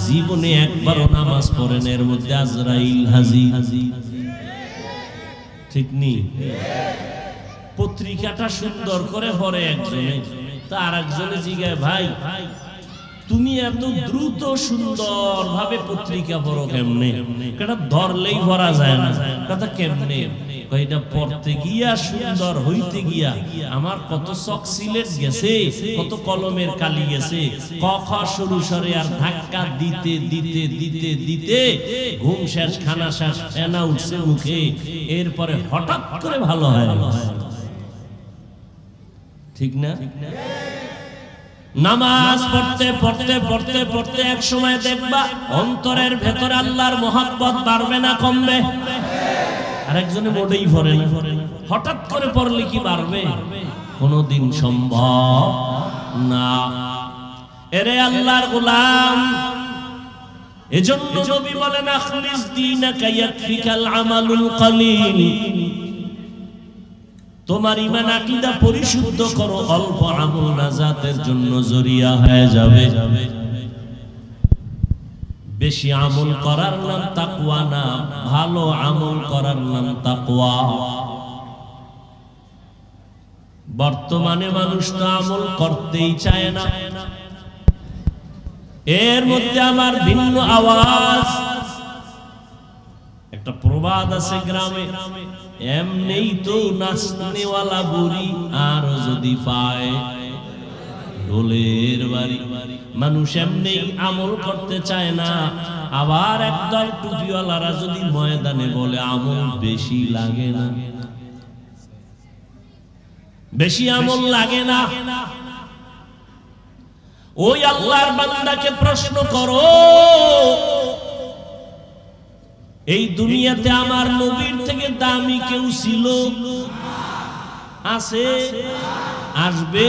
জীবনে একবারও নামাজ পড়েন, এর মধ্যে আজরাইল হাজির। ঠিক নি? পত্রিকাটা সুন্দর করে পড়ে একজনে, তার একজনে জিগায়, ভাই তুমি এত দ্রুত সুন্দর ভাবে পত্রিকা পড়ো কেমনে? এটা ধরলেই পড়া যায় না। কথা কেমনে? এটা পড়তে গিয়া সুন্দর হইতে গিয়া আমার কত চক সিলেট গেছে, কত কলমের কালি গেছে, ক খ শুরু সরে আর ধাক্কা দিতে দিতে দিতে দিতে ঘুম শেষ, খানা শেষ, ফেনা উঠছে মুখে, এরপরে হঠাৎ করে ভালো হয়। ঠিক না? নামাজ পড়তে পড়তে পড়তে পড়তে এক সময় দেখবা অন্তরের ভেতরে আল্লাহর মহব্বত বাড়বে না কমবে? আরেকজনে মোটেই পড়ে না, হঠাৎ করে পড়লে কি বাড়বে? কোনদিন সম্ভব না। এরে আল্লাহর গোলাম, এজন্য নবী বলেন আখলিস দীনাকা ইয়াকফিকাল আমালুল কলিল। তোমার ঈমান আকীদা পরিশুদ্ধ করো, অল্প আমল নাজাতের জন্য জরিয়া হয়ে যাবে। বেশি আমল করার নাম তাকওয়া না, ভালো আমল করার নাম তাকওয়া। বর্তমানে মানুষ তো আমল করতেই চায় না। এর মধ্যে আমার ভিন্ন আওয়াজ। একটা প্রবাদ আছে গ্রামে, এমনেই তো নাচনেওয়ালা বুড়ি আর যদি পায় ঢোলের বাড়ি। মানুষ এমনেই আমল করতে চায় না। আবার একদল টুপিওয়ালারা যদি ময়দানে বলে আমল বেশি লাগে না, বেশি আমল লাগে না। ওই আল্লাহর বান্দাকে প্রশ্ন করো, এই দুনিয়াতে আমার নবীর থেকে দামি কেউ ছিল? আছে? আসবে?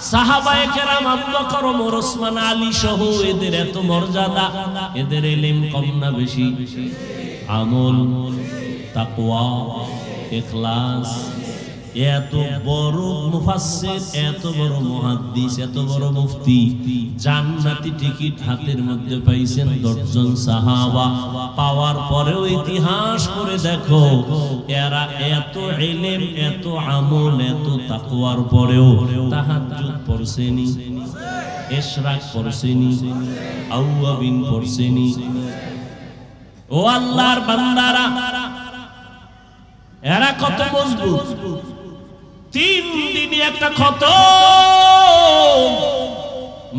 সাহাবায়ে কেরাম আবু বকর, ওমর, ওসমান, আলী সহ এদের এত মর্যাদা, এদের ইলম কম না বেশি? আমল, তাকওয়া, ইখলাস। এত বড় মুফাসসির, এত বড় মুহাদ্দিস, এত বড় মুফতি, জান্নাতি টিকিট হাতের মধ্যে পাইছেন 10 জন সাহাবা। পাওয়ার পরেও ইতিহাস পড়ে দেখো, এরা এত ইলম, এত আমল, এত তাকওয়ার পরেও তাহাজ্জুদ পড়ছেনি, ইশরাক পড়ছেনি, আওয়াবিন পড়ছেনি। ও আল্লাহর বান্দারা, এরা কত মজবুত! 3 দিনে একটা খতম,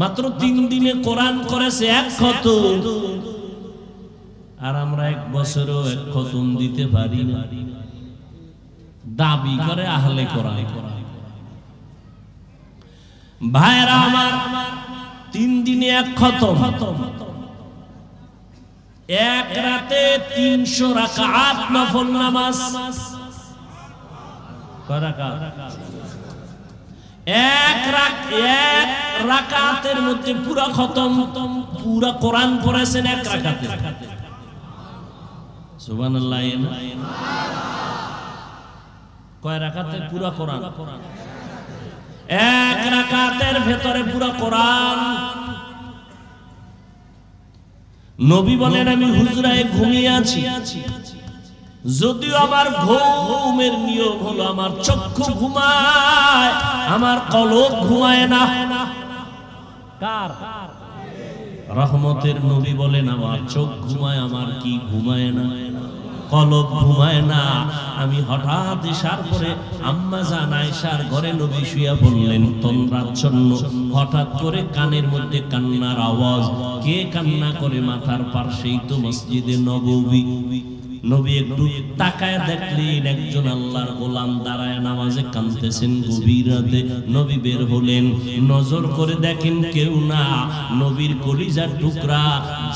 মাত্র 3 দিনে কোরআন করেছে 1 খতম। আর আমরা 1 বছরও 1 খতম দিতে পারি না। দাবি করে আহলে কোরআন। ভাইরা আমার, 3 দিনে 1 খতম, 1 রাতে 300 রাকাত নফল নামাজ। এক রাকাতের মধ্যে পুরা খতম, পুরা কোরআন পড়েছেন 1 রাকাতে। সুবহানাল্লাহ। কয় রাকাতে? পুরা কোরআন। 1 রাকাতের ভেতরে পুরা কোরআন। নবী বলেন আমি হুজরায় ঘুমিয়ে আছি, যদিও আমার ঘুমের নিয়ম হলো আমার চক্ষু ঘুমায়, আমার কলব ঘুমায় না। কার? রহমতের নবী বলেন আমার চোখ ঘুমায়, আমার কি ঘুমায় না, কলব ঘুমায় না। আমি হঠাৎ এশার পরে আম্মা জান আয়েশার ঘরে নবী শুয়া বললেন তন্দ্রাচ্ছন্ন। হঠাৎ করে কানের মধ্যে কান্নার আওয়াজ। কে কান্না করে? মাথার পাশেই তো মসজিদে নববী। নবী একটু তাকায় দেখলেন একজন আল্লাহর গোলাম দাঁড়ায় নামাজে কাঁদতেছেন গভীর রাতে। নবী বের হলেন, নজর করে দেখেন কেউ না, নবীর কলিজার টুকরা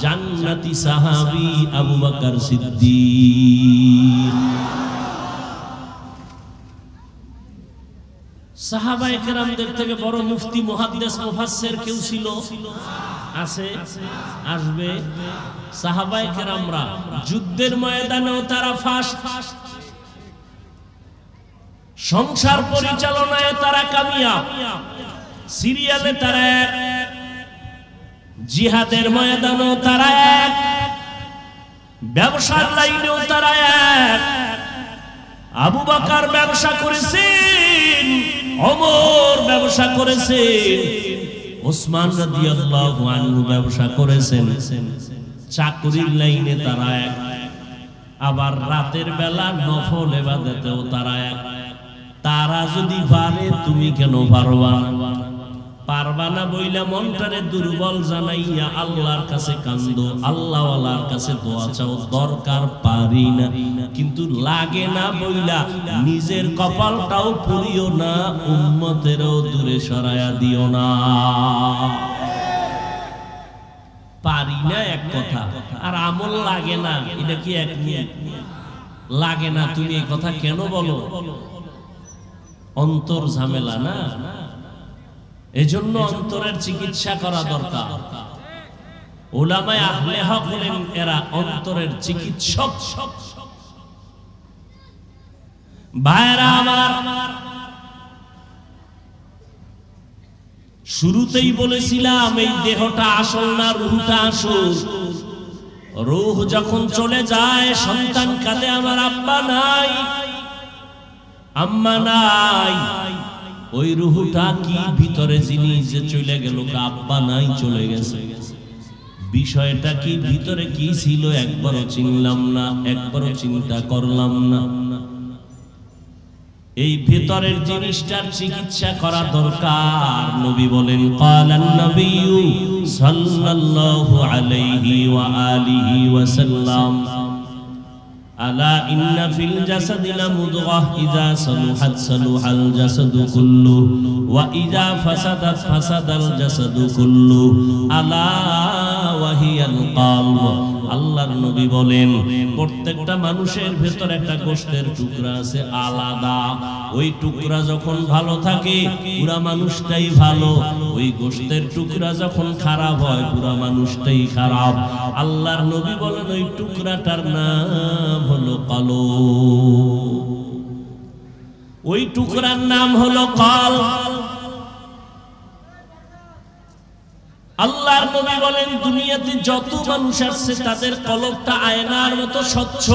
জান্নাতি সাহাবী আবু বকর সিদ্দিক। সাহাবায়ে কেরামদের থেকে বড় মুফতি, মুহাদ্দিস, মুফাসসির কেউ ছিল? আছে? আসবে? সাহাবায়ে কেরামরা যুদ্ধের ময়দানেও তারা ফার্স্ট, সংসার পরিচালনায় তারা কামিয়াব, সিরিয়ালে তারা এক, জিহাদের ময়দানেও তারা এক, ব্যবসার লাইনেও তারা এক। আবু বকর ব্যবসা করেছেন, ওমর ব্যবসা করেছেন, ওসমান রাদিয়াল্লাহু আনহু ব্যবসা করেছেন, চাকরির লাইনে তারা এক, আবার রাতের বেলা নফল ইবাদতেও তারা এক। তারা যদি পারে তুমি কেন পারবা না? পারবা না বইলা মনটারে দুর্বল জানাইয়া আল্লাহর কাছে কান্দো, আল্লাহওয়ালার কাছে দোয়া চাও, দরকার পারি না। কিন্তু লাগে না বইলা নিজের কপালটাও পুড়িও না, উম্মতেরও দূরে সরায়া দিও না। পারি না এক কথা, আর আমল লাগে না এটা কি এক নিয়ে? লাগে না তুমি এই কথা কেন বলো? অন্তর ঝামেলা না, এজন্য অন্তরের চিকিৎসা করা দরকার। উলামায়ে আহলে হক হলেন এরা অন্তরের চিকিৎসক। ভাইরা আমার, শুরুতেই বলেছিলাম এই দেহটা আসল না, রূহটা আসল। রূহ যখন চলে যায়, সন্তান কাঁদে আমার আব্বা নাই, আম্মা নাই। ওই রূহটা কি ভিতরে জিনিস যে চলে গেল, আব্বা নাই চলে গেছে, বিষয়টা কি ভিতরে কি ছিল একবারও চিনলাম না, একবারও চিন্তা করলাম না। এই ভিতরের জিনিসটার চিকিৎসা করা দরকার। নবী বলেন, ক্বালান নবিয়্যু সাল্লাল্লাহু আলাইহি ওয়া আলিহি ওয়া সাল্লাম, আলা ইন্না ফিল জাসাদি লামুদগাহ ইযা সালুহাত সালুহাল জাসাদু কুল্লু ওয়া ইযা ফাসাদাত ফাসাদাল জাসাদু কুল্লু আলা ওয়া হিয়াল কলব। আল্লাহর নবী বলেন, প্রত্যেকটা মানুষের ভেতর একটা গোশতের টুকরা আছে আলাদা। ওই টুকরা যখন ভালো থাকে পুরা মানুষটাই ভালো, ওই গোশতের টুকরা যখন খারাপ হয় পুরা মানুষটাই খারাপ। আল্লাহর নবী বলেন, ওই টুকরাটার নাম হলো কলব, ওই টুকরার নাম হলো কলব। আল্লাহর নবী বলেন, দুনিয়াতে যত মানুষ আসছে তাদের কলবটা আয়নার মতো স্বচ্ছ।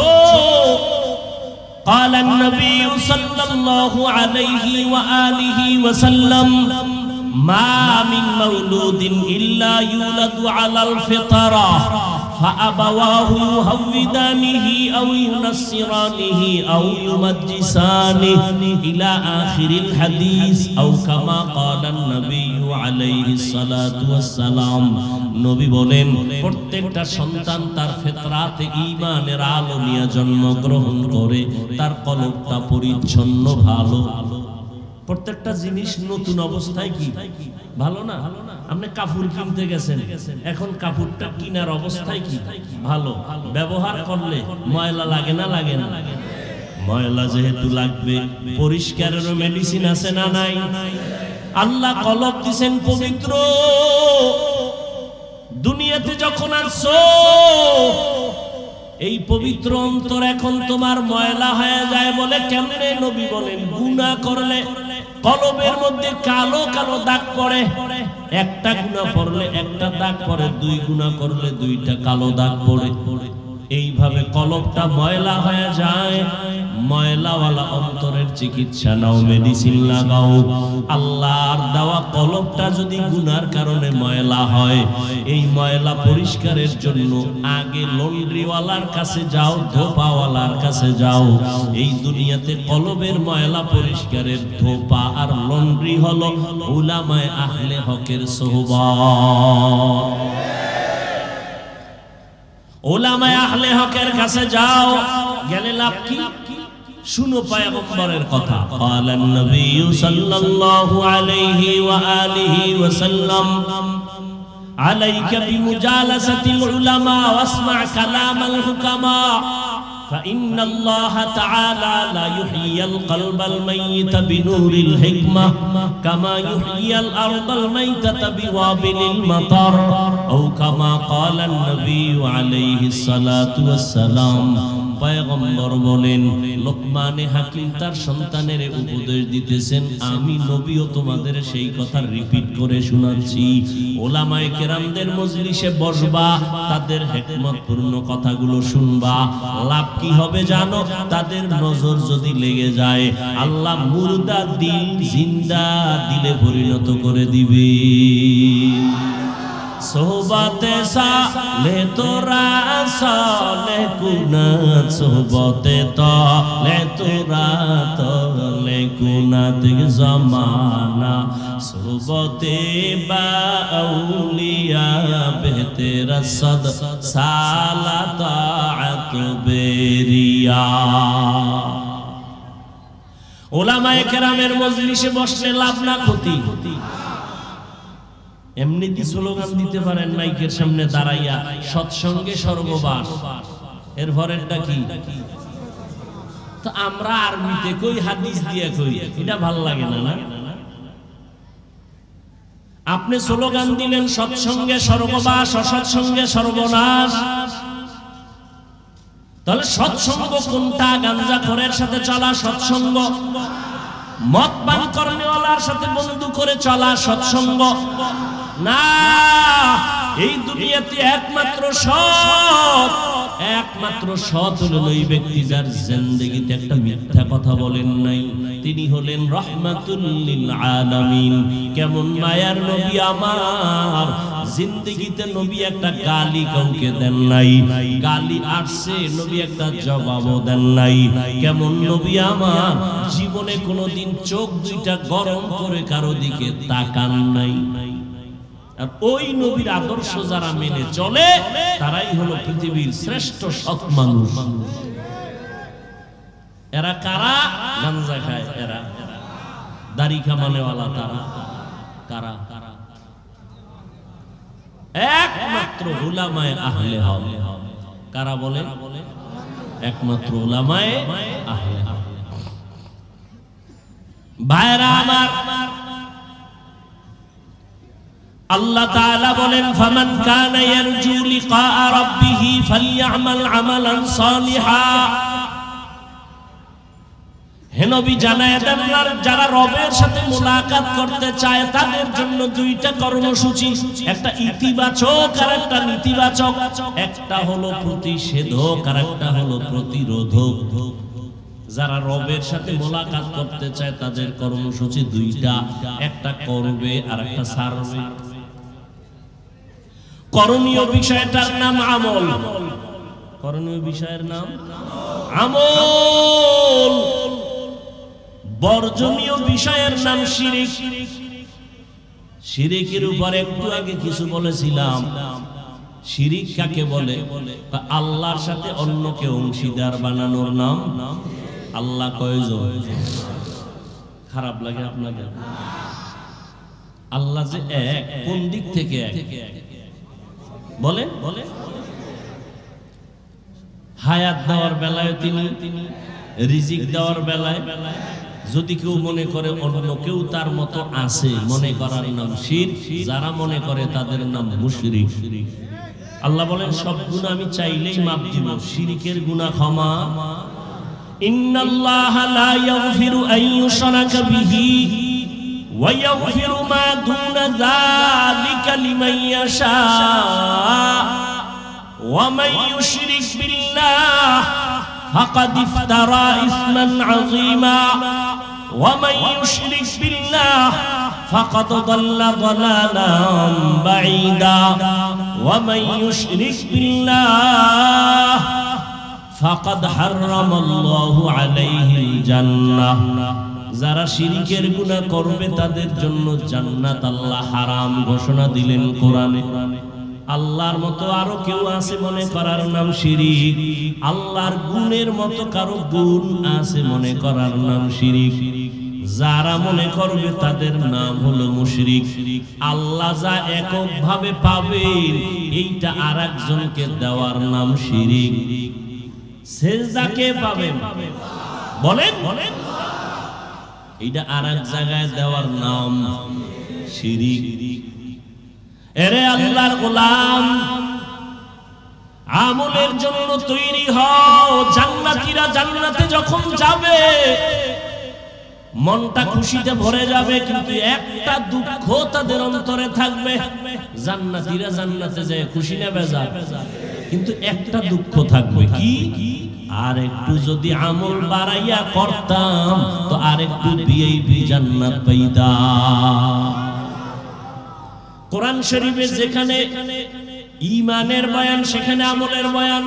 ক্বালান নবিয়্যু সাল্লাল্লাহু আলাইহি ওয়া আলিহি ওয়া সাল্লাম, মা মিন মাউলুদিন ইল্লা ইউলাদু আলাল ফিতরা فأبواه يهودانه أو ينصرانه أو يمجسانه إلى آخر الحديث أو كما قال النبي عليه الصلاة والسلام। নবী বলেন, প্রত্যেকটা সন্তান তার ফিতরাতে ঈমানের আলো নিয়ে জন্মগ্রহণ করে, তার কলবটা পরিচ্ছন্ন ভালো। প্রত্যেকটা জিনিস নতুন অবস্থায় কি ভালো না? আপনি কাপড় কিনতে গেছেন, এখন কাপড়টা কিনার অবস্থায় কি ভালো, ব্যবহার করলে ময়লা লাগে না? লাগে না? ময়লা যেহেতু লাগবে, পরিষ্কারেরও মেডিসিন আছে না নাই? আল্লাহ কলব দিয়েছেন পবিত্র। দুনিয়াতে যখন আসছো এই পবিত্র অন্তর এখন তোমার ময়লা হয়ে যায় বলে কেমনে? নবী বলেন, গুনাহ করলে কলবের মধ্যে কালো কালো দাগ পড়ে। একটা গুনাহ করলে একটা দাগ পড়ে, দুই গুনাহ করলে দুইটা কালো দাগ পড়ে। এইভাবে কলবটা ময়লা হয়ে যায়। ময়লাওয়ালা অন্তরের চিকিৎসা নাও, মেডিসিন লাগাও। আল্লাহর দেওয়া কলবটা যদি গুনার কারণে ময়লা হয়, এই ময়লা পরিষ্কারের জন্য আগে লন্ড্রিওয়ালার কাছে যাও, ধোপাওয়ালার কাছে যাও। এই দুনিয়াতে কলবের ময়লা পরিষ্কারের ধোপা আর লন্ড্রি হলো উলামায়ে আহলে হকের সোহবত। উলামায়ে আহলে হকের কাছে যাও, গেলে লাভ কি? শুনো পয়গম্বরের কথা। ক্বালান নবিয়্যু সাল্লাল্লাহু আলাইহি ওয়া আলিহি ওয়া সাল্লাম, আলাইকা বিমুজালাসাতিল উলামা ওয়াসমা কালামাল হুকামা فإن الله تعالى لا يحيي القلب الميت بنور الحكمة كما يحيي الأرض الميتة بوابل المطر أو كما قال النبي عليه الصلاة والسلام। পয়গম্বর বলেন, লোকমানে হাকিম তার সন্তানের উপদেশ দিতেছেন, আমি নবীও তোমাদের সেই কথা রিপিট করে শোনাচ্ছি। ওলামায়ে কেরামদের মজলিসে বসবা, তাদের হিকমতপূর্ণ কথাগুলো শুনবা। লাভ কি হবে জানো? তাদের নজর যদি লেগে যায়, আল্লাহ মুর্দা দিল জিন্দা দিলে পরিণত করে দিবে। সোহবতে সালে তোরা সালে কুনাত সোহবতে তলে তোরা তলে কুনাত জমানা সোহবতে বা আউলিয়া বেতেরা সদ সালাত আকবেরিয়া। ওলামায়ে কেরামের মজলিসে বসলে লাভ না ক্ষতি? এমনিতে স্লোগান দিতে পারেন মাইকের সামনে দাঁড়াইয়া, সৎসঙ্গে স্বর্গবাস। এর পরেরটা কি? তো আমরা আরবিতে কই, হাদিস দিয়ে কই, এটা ভালো লাগে না। না, আপনি স্লোগান দিলেন সৎসঙ্গে স্বর্গবাস, অসৎসঙ্গে সর্বনাশ। তাহলে সৎসঙ্গ কোনটা? গাঞ্জাখোরের সাথে চলা সৎসঙ্গ, মদ পান করেওয়ালার সাথে বন্ধু করে চলা সৎসঙ্গ না। এই দুনিয়াতে একমাত্র সৎ হলেন ওই ব্যক্তি যার জিন্দেগিতে একটা মিথ্যা কথা বলেন নাই। তিনি হলেন রাহমাতুল লিল আলামিন। কেমন মায়ার নবী আমার, জিন্দেগিতে নবী একটা গালি কাউকে দেন নাই, গালি আসছে নবী একটা জবাবও দেন নাই। কেমন নবী আমার, জীবনে কোনোদিন চোখ দুইটা গরম করে কারো দিকে তাকান নাই। আর ওই নবীর আদর্শ যারা মেনে চলে তারাই হলো পৃথিবীর শ্রেষ্ঠ সৎ মানুষ। এরা কারা? গাঞ্জা খায় এরা, দাড়ি কামানেওয়ালা তারা। কারা? একমাত্র উলামায়ে আহলে হক। কারা বলে? একমাত্র উলামায়ে আহলে হক। ভাইরা আমার, আল্লাহ তাআলা বলেন ফামান কানা ইয়ারজু লিকা রাব্বিহ ফালইআমাল আমালান সালিহা। হে নবী জানায় দেন, যারা রবের সাথে মুলাকাত করতে চায় তাদের জন্য দুইটা কর্মসূচি, একটা ইতিবাচক আর একটা নেতিবাচক। একটা হলো প্রতিষেধক আর একটা হলো প্রতিরোধক। যারা রবের সাথে মুলাকাত করতে চায় তাদের কর্মসূচি দুইটা, একটা করবে আর একটা ছাড়বে। করণীয় বিষয়টার নাম আমল। করণীয় বিষয়ের নাম আমল। বর্জনীয় বিষয়ের নাম শিরিক। শিরিকের উপর একটু আগে কিছু বলেছিলাম। শিরিক কাকে বলে? আল্লাহর সাথে অন্যকে অংশীদার বানানোর নাম। আল্লাহ কয়জন? খারাপ লাগে আপনাদের? আল্লাহ যে এক, কোন দিক থেকে এক বলে? হায়াত দেওয়ার বেলায় তিনি, রিজিক দেওয়ার বেলায়। যদি কেউ মনে করে অন্য কেউ তার মতো আছে, মনে করার নাম শিরক। যারা মনে করে তাদের নাম মুশরিক। আল্লাহ বলেন সব গুনাহ আমি চাইলেই মাফ দিব, শিরকের গুনাহ ক্ষমা। ইন্নাল্লাহা লা ইয়াগফিরু আন ইউশরাকা বিহি ওয়া ইয়াগফিরু মা দুনা যালিকা লিমান ইয়াশা ওয়া মান ইউশরিক বিল্লাহ ফাকাদ ইফতারা ইসমান আযীমা ওয়া মান ইউশরিক বিল্লাহ ফাকাদ দাল্লা দালালান বাঈদা ওয়া মান ইউশরিক বিল্লাহ ফাকাদ হারামাল্লাহু আলাইহিল জান্নাহ। যারা শিরকের গুনাহ করবে তাদের জন্য জান্নাত আল্লাহ হারাম ঘোষণা দিলেন কোরআনে। আল্লাহর মতো আরো কেউ আছে মনে করার নাম শিরিক। আল্লাহর গুণের মতো কারো গুণ আছে মনে করার নাম শিরিক। যারা মনে করবে তাদের নাম হলো মুশরিক। আল্লাহ যা এককভাবে পাবেন এইটা আরেকজনকে দেওয়ার নাম শিরিক। সেজদা কে পাবেন বলেন? এইটা আরেক জায়গায় দেওয়ার নাম শিরিক। এরে আল্লাহর গোলাম, আমলের জন্য তৈরি হও। জান্নাতীরা জান্নাতে যখন যাবে মনটা খুশিতে ভরে যাবে, কিন্তু একটা দুঃখ তাদের অন্তরে থাকবে। জান্নাতীরা জান্নাতে যায় খুশি না বেজার? কিন্তু একটা দুঃখ থাকবে, কি? আর একটু যদি আমল বাড়াইয়া করতাম তো আর একটু ভিআইপি জান্নাত পাইতাম। কোরআন শরীফে যেখানে ঈমানের বয়ান সেখানে আমলের বয়ান।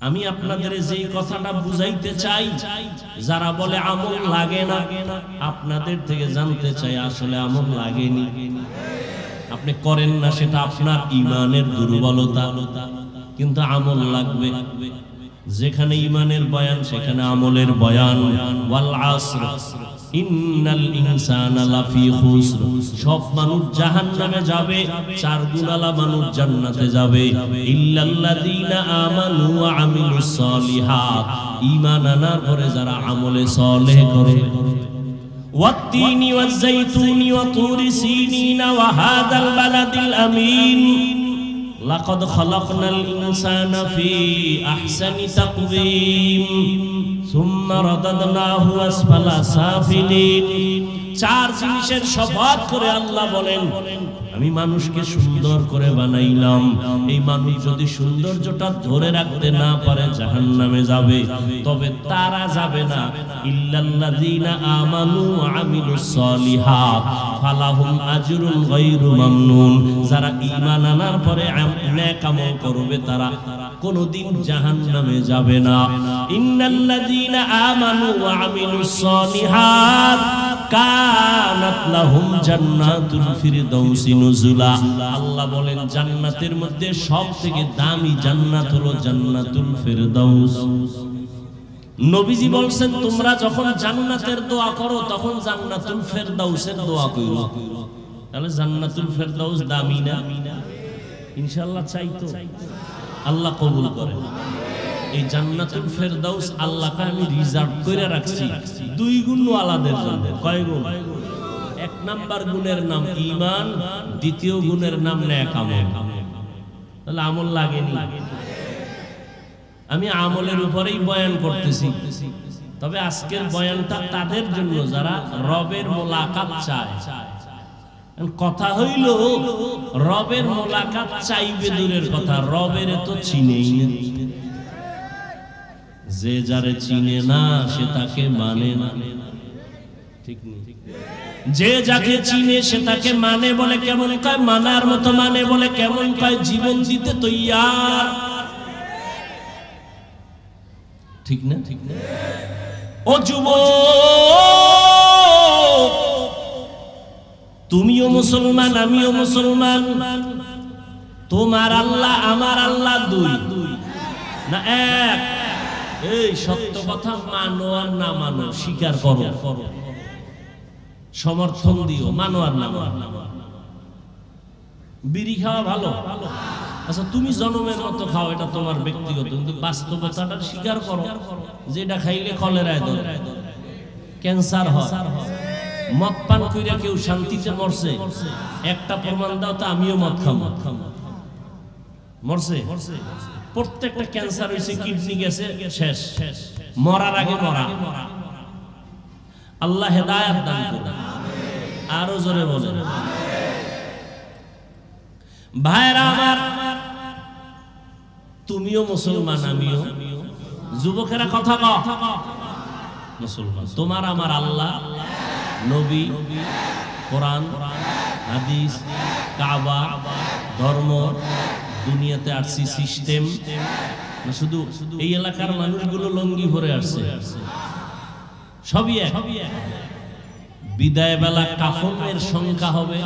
আমি আপনাদের যে কথাটা বুঝাইতে চাই, যারা বলে আমল লাগে না, আপনাদের থেকে জানতে চাই আসলে আমল লাগেনি। আপনি করেন না, সেটা আপনার ঈমানের দুর্বলতা, কিন্তু আমল লাগবে। যেখানে ঈমানের বয়ান সেখানে আমলের বয়ান। ওয়াল আসর ইন্নাল ইনসানা লাফি খুসর। সব মানুষ জাহান্নামে যাবে, চার গুণালা মানুষ জান্নাতে যাবে। ইল্লাল্লাযীনা আমানু ওয়া আমিলুস সালিহাত। ঈমান আনার পরে যারা আমলে সালেহ করে। ওয়াত-তিনি ওয়াজ-যাইতুনি ওয়া তুরি সিনিনা ওয়া হাযাল বালাদিল আমিন। লাকাদ খালাকনাল ইনসানা ফি আহসানি তাকওয়িম সুম্মা রাদাদনাহু আসফালা সাফিলিন। চার জিনিসের শপথ করে আল্লাহ বলেন, আমি মানুষকে সুন্দর করে বানাইলাম। এই মানুষ যদি সৌন্দর্যটা ধরে রাখতে না পারে জাহান্নামে যাবে। তবে তারা যাবে না ইল্লাল্লাযীনা আমানু ওয়া আমিলুস সালিহাত ফালাহুম আজরুন গায়রু মামনুন। যারা ঈমান আনার পরে নেক আমল করবে তারা কোনদিন জাহান্নামে যাবে না। ইন্নাল্লাযীনা আমানু ওয়া আমিলুস সালিহাত কানাত লাহুম জান্নাতুল ফিরদাউসি নুজুলা। আল্লাহ বলেন জান্নাতের মধ্যে সবথেকে দামি জান্নাত হলো জান্নাতুল ফিরদাউস। নবীজি বলেন তোমরা যখন জান্নাতের দোয়া করো তখন জান্নাতুল ফিরদাউসের দোয়া করো। তাহলে জান্নাতুল ফিরদাউস দামি না? ইনশাআল্লাহ চাই তো আল্লাহ কবুল করে। এই জান্নাতুল ফেরদাউস আল্লাহকে আমি রিজার্ভ করে রাখছি দুই গুণ ওয়ালাদের জন্য। কয় গুণ? এক নাম্বার গুণের নাম ঈমান, দ্বিতীয় গুণের নাম নেক আমল। তাহলে আমল লাগেনি। আমি আমলের উপরেই বয়ান করতেছি, তবে আজকের বয়ানটা তাদের জন্য যারা রবের মোলাকাত চায়। কথা হইল রবের মোলাকাত চাইবে দূরের কথা, রবের তো চিনেই না। যে যারে চিনে না সে তাকে মানে না, ঠিক নেই? যে যাকে চিনে সে তাকে মানে বলে কেমন কয়? মানার মতো মানে বলে কেমন কয়? জীবন দিতে তৈয়ার, ঠিক না? ঠিক না? ও যুবক, তুমিও মুসলমান আমিও মুসলমান। তোমার আল্লাহ আমার আল্লাহ দুই না এক? এই সত্য কথা মানো আর না মানো স্বীকার করো, সমর্থন দিও, মানো আর না মানো। বিড়ি খাওয়া ভালো, আচ্ছা তুমি জনমের মতো খাও, এটা তোমার ব্যক্তিগত, কিন্তু বাস্তবতাটা স্বীকার করো যে এটা খাইলে কলেরায় ধরে, ক্যান্সার হয়। মদ পান কইরা কেউ শান্তিতে মরছে? একটা প্রমাণ দাও তো আমিও মদ খাবো। মরছে? প্রত্যেকটা ক্যান্সার হয়েছে, কিডনি গেছে, শেষ। মরার আগে মরা। আল্লাহ হেদায়েত দান করুন। আরো জোরে বলেন। ভাইরা আমার, তুমিও মুসলমান আমিও। যুবকেরা কথা কও, মুসলমান। তোমার আমার আল্লাহ, নবী, কোরআন, হাদিস, কাবা, ধর্ম, দুনিয়াতে আসছি সিস্টেম। শুধু এই এলাকার মানুষগুলো লঙ্গি ভরে আসছে, সবই এক। বিদায় বেলা কাফনের সংখ্যা হবে,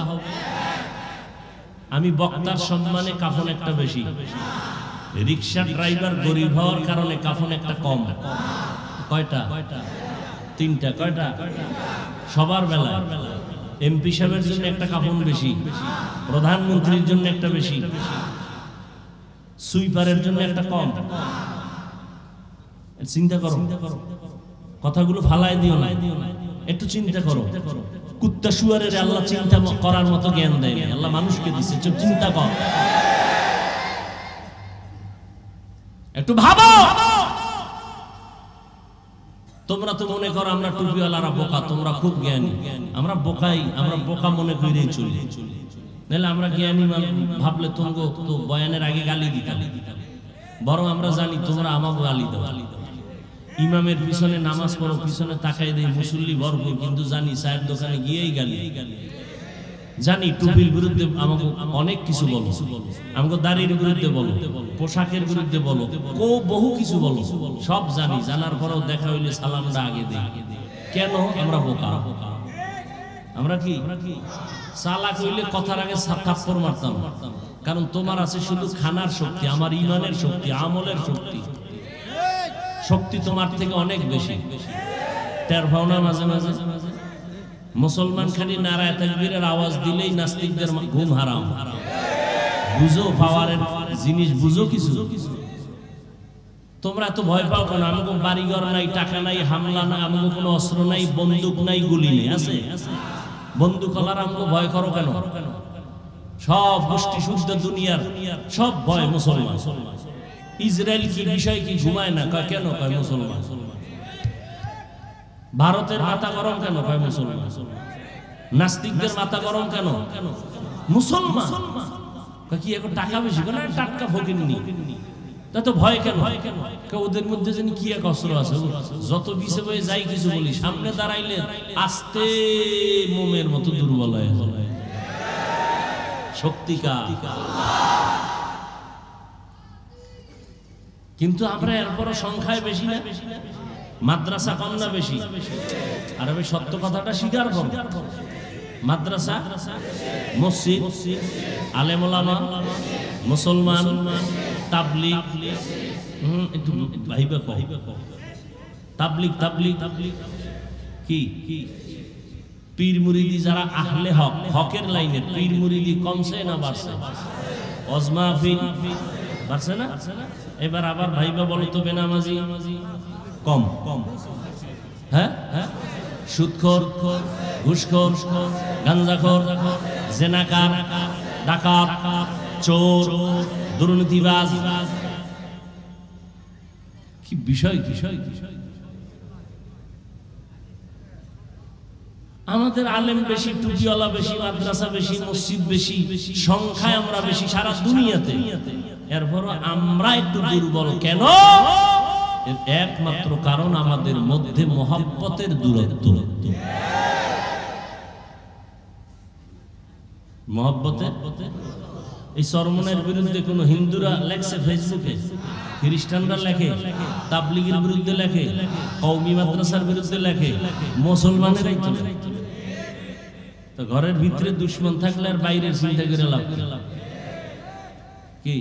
আমি বক্তার সম্মানে কাফন একটা বেশি, রিক্সা ড্রাইভার গরিব হওয়ার কারণে কাফন একটা কম। কয়টা? তিনটা। কয়টা? সবার বেলা এমপি সাহেবের জন্য একটা কাফন বেশি, প্রধানমন্ত্রীর জন্য একটা বেশি, সুইপারের জন্য একটা কম। চিন্তা করো, কথাগুলো ফালাই দিও না, একটু চিন্তা করো। কুত্তা শুয়ারের আল্লাহ চিন্তা করার মতো জ্ঞান দেয়, আল্লাহ মানুষকে দিচ্ছে। চিন্তা কর, একটু ভাবো। তোমরা তো মনে করো আমরা টুপিওয়ালারা বোকা, তোমরা খুব জ্ঞানী। আমরা বোকাই, আমরা বোকা মনে করেই চলি। নাহলে আমরা জ্ঞানী ভাবলে তোমরা তো বয়ানের আগে গালি দিতাম। বরং আমরা জানি তোমরা আমাকে গালি দাও। ইমামের পিছনে নামাজ পড়ো, পিছনে তাকাই দেয় মুসল্লি ভরপুর, কিন্তু জানি চায়ের দোকানে গিয়েই গালি। জানি টুপির বিরুদ্ধে আমাকে অনেক কিছু বলো, আমাকে দাড়ির বিরুদ্ধে বলো, পোশাকের বিরুদ্ধে বলো, বহু কিছু বলো, সব জানি। জানার পরেও দেখা হইলে সালামটা আগে দিই। কেন? আমরা বোকা। আমরা কি চালাক হইলে কথার আগে থাপ্পড় মারতাম। কারণ তোমার আছে শুধু খানার শক্তি, আমার ইমানের শক্তি, আমলের শক্তি। শক্তি তোমার থেকে অনেক বেশি। টের পাও না মাঝে মাঝে? মুসলমান খালি নারায়ে তাকবীরের আওয়াজ দিলেই নাস্তিকদের ঘুম হারাম। বুঝো পাওয়ারের জিনিস, বুঝো কিছু। তোমরা তো ভয় পাও কেন? আমাকে বাড়িঘর নাই, টাকা নাই, হামলা নাই, আমাকে কোনো অস্ত্র নাই, বন্দুক নাই, গুলি নেই। আছে বন্দুক হলার আমাকে ভয় করো কেন? সব গোষ্ঠী শুদ্ধ দুনিয়ার সব ভয় মুসলমান। ইসরায়েল কি বিষয় কি ঘুমায় না? কয় কেন? কয় মুসলমান। ভারতের মাথা গরম কেন? কয় মুসলমান। নাস্তিকদের মাথা গরম কেন? মুসলমান। কি এখন টাকা বেশি? না, টাটকা ফকিরনি। তা তো ভয় কেন? ওদের মধ্যে জানি কি এক অস্ত্র আছে। যত বিছে বয়ে যাই কিছু বলি, সামনে দাঁড়াইলে আস্তে মোমের মতো দুর্বল হয়ে যায়। শক্তিকা। কিন্তু আমরা এরপরও সংখ্যায় বেশি না? মাদ্রাসা কম না বেশি? আর আমি সত্য কথাটা স্বীকার করব। মাদ্রাসা, মসজিদ, আলেম ওলামা, মুসলমান, তাবলীগ, একটু ভাইবা কও। তাবলীগ কি পীর মুরিদি যারা আহলে হক, হকের লাইনের পীর মুরিদি কমছে না বাড়ছে? ওয়াজ মাহফিল বাড়ছে না? এবার আবার ভাইবা বলো তো বেনামাজি কম। হ্যাঁ, সুদখোর, ঘুষখোর, গাঞ্জাখোর, জেনাকার, ডাকাত, চোর, দুর্নীতিবাজ। কি বিষয়! আমাদের আলেম বেশি, টুপিওয়ালা বেশি, মাদ্রাসা বেশি, মসজিদ বেশি, সংখ্যায় আমরা বেশি সারা দুনিয়াতে। এরপরও আমরা একটু দুর্বল কেন? এর একমাত্র কারণ আমাদের মধ্যে মহব্বতের দূরত্ব। মহব্বতের এই চরমনের বিরুদ্ধে কোন হিন্দুরা লেখছে ফেসবুকে, খ্রিস্টানরা লেখে, তাবলীগের বিরুদ্ধে লেখে, কওমি মাদ্রাসার বিরুদ্ধে লেখে, মুসলমানেরাই তো ঘরের ভিতরে দুশ্মন থাকলে আর বাইরের চিন্তা করে লাভ কি?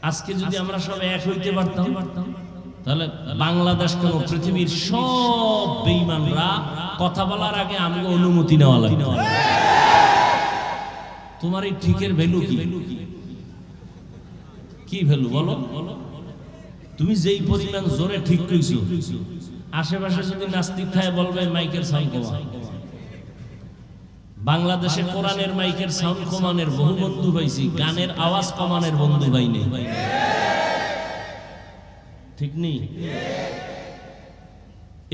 আজকে যদি আমরা সব এক হইতে পারতাম, তাহলে বাংলাদেশ কেন পৃথিবীর সব বেঈমানরা কথা বলার আগে আমাকে অনুমতি নেওয়া লাগবে। তোমার এই ঠিকের ভ্যালু কি? কি ভ্যালু বলো? তুমি যেই পরিমাণ জোরে ঠিক কইছো, আশেপাশে যদি নাস্তিক থাকে বলবে মাইকের সাউন্ড কমা। বাংলাদেশে কোরআনের মাইকের সাউন্ড কমানের বহু বন্ধু পাইছি, গানের আওয়াজ কমানের বন্ধু পাই নেই। ঠিক নেই?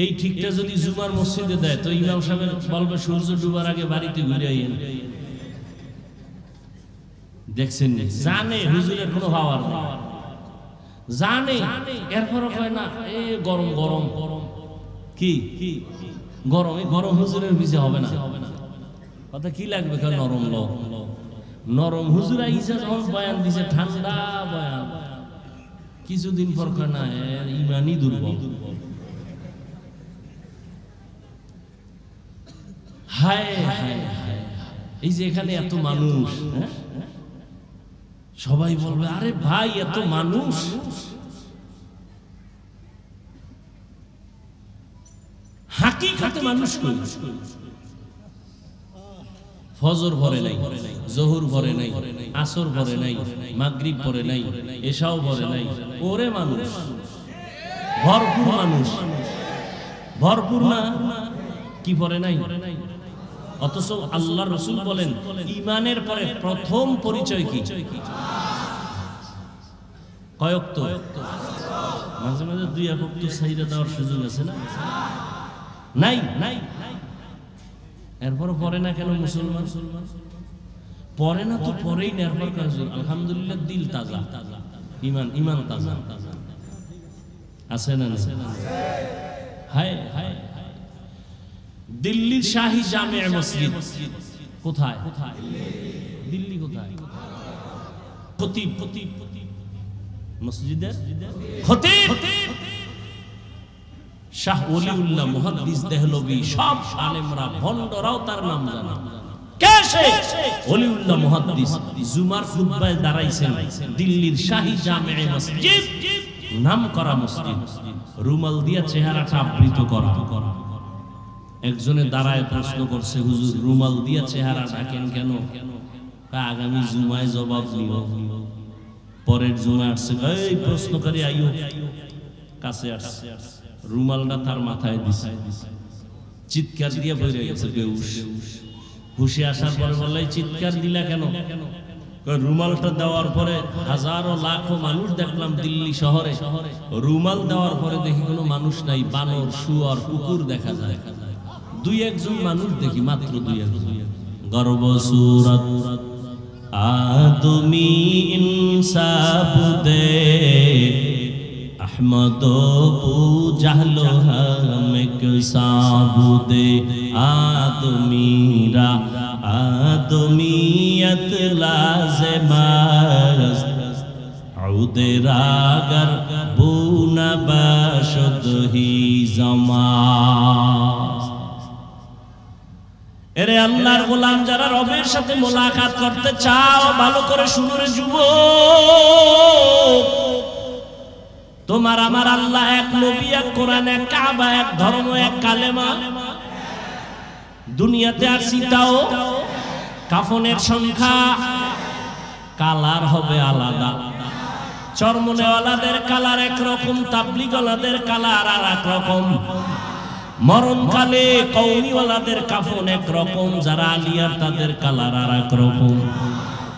এই ঠিকটা যদি জুমার মসজিদে দেয় তো ইমাম সাহেব বলবে সূর্য ডুবার আগে বাড়িতে ঘুরে আইন। দেখছেন? জানে হুজুরের কোনো পাওয়ার নেই, জানে, এরপরও কয় না এ গরম গরম। কি গরম? এই গরম হুজুরের পিছে হবে না। কথা কি লাগবে? নরম লোক, নরম হুজুর আইসা যখন বয়ান দিছে ঠান্ডা বয়ান, কিছুদিন পর কয় না ইমানই দুর্বল। হায় হায় হায়, এই যে এখানে এত মানুষ, সবাই বলবে আরে ভাই এত মানুষ, হাকিকতে মানুষ কই? ফজর ভরে নাই, জোহর ভরে নাই, আসর ভরে নাই, মাগরিব ভরে নাই, এশাও ভরে নাই। ওরে মানুষ, ভরপুর মানুষ, ভরপুর না কি ভরে নাই? অথচ আল্লাহ রাসূল বলেন ঈমানের পরে প্রথম পরিচয় কি? কয়েক তো মাঝে মাঝে দুই এক ওয়াক্ত সাইরা দেওয়ার সুযোগ আছে না? নাই নাই। এরপর পরে না কেন মুসলমান? পরে না তো পরেই না, এরপর আলহামদুলিল্লাহ দিল তাজা, ইমান তাজা আছে না? হায় হায়, দিল্লির শাহী জামে মসজিদ কোথায়? দিল্লি কোথায়? খতিব মসজিদের খতিব শাহ ওলিউল্লাহ মুহাদ্দিস দেহলভী, সব আলেমরা ভণ্ডরাও তার নাম জানে। কে সে? ওলিউল্লাহ মুহাদ্দিস। জুমার খুতবায় দাঁড়াইছেন দিল্লির শাহী জামে মসজিদ, নাম করা মসজিদ, রুমাল দিয়ে চেহারাটা আবৃত করা। একজনে দাঁড়ায় প্রশ্ন করছে, হুজুর রুমাল দিয়ে চেহারা ঢাকেন কেন? আগামী জুমায় জবাব নিব। পরের জুমায় আসছে, এই প্রশ্নকারী আইও, কাছে আসছে, রুমালটা তার মাথায় দিছে, চিৎকার দিয়ে বের হয়ে গেছে বেহুশ। হুশে আসার পরে বললে, চিৎকার দিলা কেন? রুমালটা দেওয়ার পরে হাজারো লাখো মানুষ দেখলাম দিল্লি শহরে, রুমাল দেওয়ার পরে দেখি কোনো মানুষ নাই, বানর, শুয়োর, কুকুর দেখা যায়, দুই একজন মানুষ দেখি, মাত্র দুই একজন। গর্ব সুরত আদমি ইনসাফ দে अहमद पूजलो हम साबुदे आदमीरा आदमीयत लाज़िमस्त औदेरागर बुना बशद ही जमा। এরে আল্লাহর গোলাম যারা রবের সাথে মোলাকাত করতে চাও, ভালো করে শুনো রে যুবক, তোমার আমার আল্লাহ এক, নবী এক, কোরআন এক, কাবা এক, ধর্ম এক, কালেমা। দুনিয়াতে আর সিতাও কাফনের সংখ্যা, কালার হবে আলাদা। চরমনেওয়ালাদের কালার একরকম, তাবলিগওয়ালাদের কালার আর এক রকম। মরণকালে কওমিওয়ালাদের কাফন একরকম, যারা আলিয়ার তাদের কালার আর এক রকম।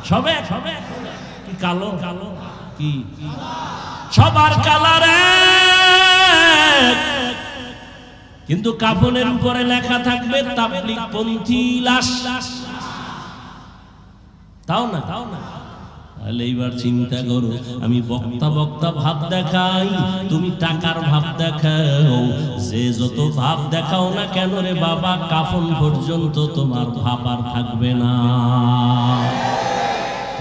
সবে কি কালো কি সবার কালার এক, কিন্তু কাফনের উপরে লেখা থাকবে তাবলীগ পন্থী লাশ। তাও না তাহলে এইবার চিন্তা করো, আমি বক্তা ভাব দেখাই, তুমি টাকার ভাব দেখাও, যে যত ভাব দেখাও না কেন রে বাবা, কাফন পর্যন্ত তোমার ভাব আর থাকবে না।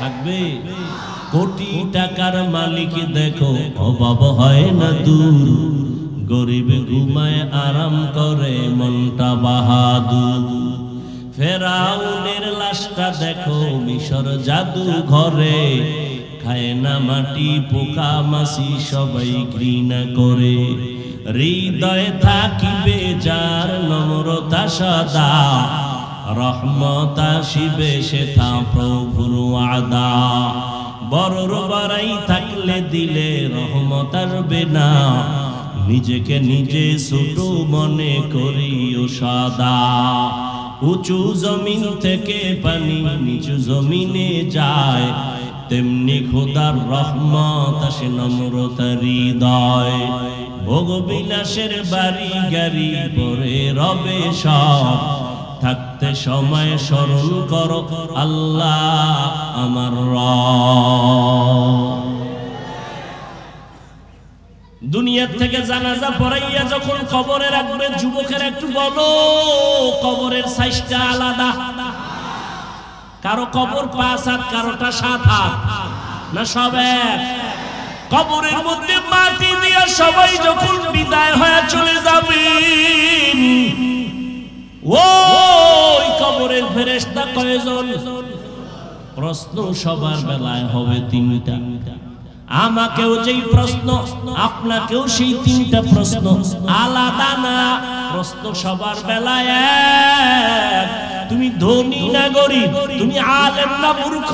থাকবে? কোটি টাকার মালিক দেখো অভাব হয় না দূর, গরিব ঘুমায় আরাম করে মনটা বাহাদুর। ফেরাউনের লাশটা দেখো মিশর জাদু ঘরে, খায় না মাটি পোকা মাছি সবাই ঘৃণা করে। হৃদয়ে থাকিবে যার নম্রতা সদা, রহমত আসিবে সেথা প্রভুর ওয়াদা। বড়র বাড়াই থাকলে দিলে রহমত আসবে না, নিজেকে নিজে ছোট মনে করিও সদা। উঁচু জমিন থেকে পানি নিচু জমিনে যায়, তেমনি খোদার রহমত আসে নম্রতার হৃদয়। ভোগ বিলাসের বাড়ি গাড়ি পরে রবে সব, থাকতে সময় স্মরণ করো আল্লাহ আমার রব। দুনিয়ার থেকে জানাজা পড়াইয়া যখন কবরে রাখবে, যুবকের একটু বলো, কবরের সাইজটা আলাদা। কারো কবর 5 হাত, কারোটা 7 হাত, না সব এক? কবরের মধ্যে মাটি দিয়া সবাই যখন বিদায় হয়ে চলে যাবে, ওই কবরের ফেরেশতা কয়জন? প্রশ্ন সবার বেলায় হবে 3টা। আমাকেও যেই প্রশ্ন, আপনাকেও সেই 3টা প্রশ্ন, আলাদা না। প্রশ্ন সবার বেলায় এক। তুমি ধনী না গরিব, তুমি আলেম না মূর্খ,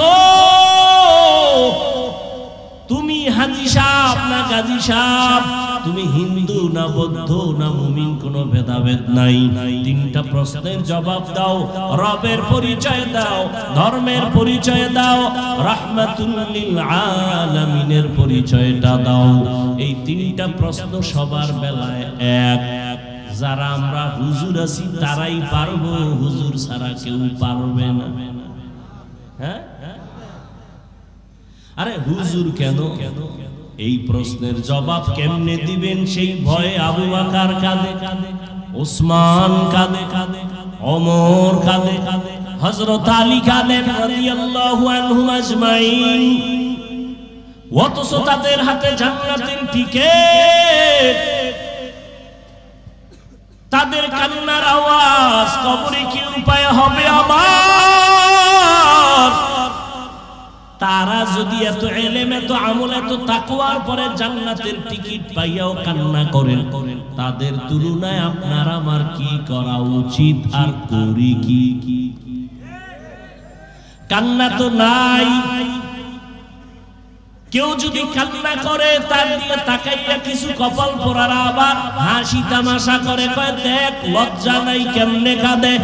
তুমি হাজী সাহেব না গাজী সাহেব, তুমি হিন্দু না বৌদ্ধ না মুমিন, কোনো ভেদাভেদ নাই। 3টা প্রশ্নের জবাব দাও, রবের পরিচয় দাও, ধর্মের পরিচয় দাও, রাহমাতুল লিল আলামিনের পরিচয়টা দাও। এই 3টা প্রশ্ন সবার বেলায় এক। যারা আমরা হুজুর আছি তারাই পারবো, হুজুর ছাড়া কেউ পারবে না। হ্যাঁ, আরে হুজুর কেন? এই প্রশ্নের জবাব কেমনে দিবেন সেই ভয়ে আবু বকর কাঁদে, ওসমান কাঁদে, ওমর কাঁদে, হযরত আলী কাদের রাদিয়াল্লাহু আনহুম আজমাইন, অথচ তাদের হাতে জান্নাতের টিকেট। তাদের কান্নার আওয়াজ কবরে কি উপায় হবে আমার? তারা যদি এত ইলম, এত আমল, এত তাকওয়ার পরে জান্নাতের টিকিট পাইয়াও কান্না করেন, তাদের তুলনায় আপনার আমার কি করা উচিত আর করি কি? কান্না তো নাই। কেউ যদি কান্না করে তার দিকে তাকাইয়া কিছু কপাল পোড়ারা আবার হাসি তামাশা করে, কয় দেখ লজ্জা নাই কেমনে কাঁদে।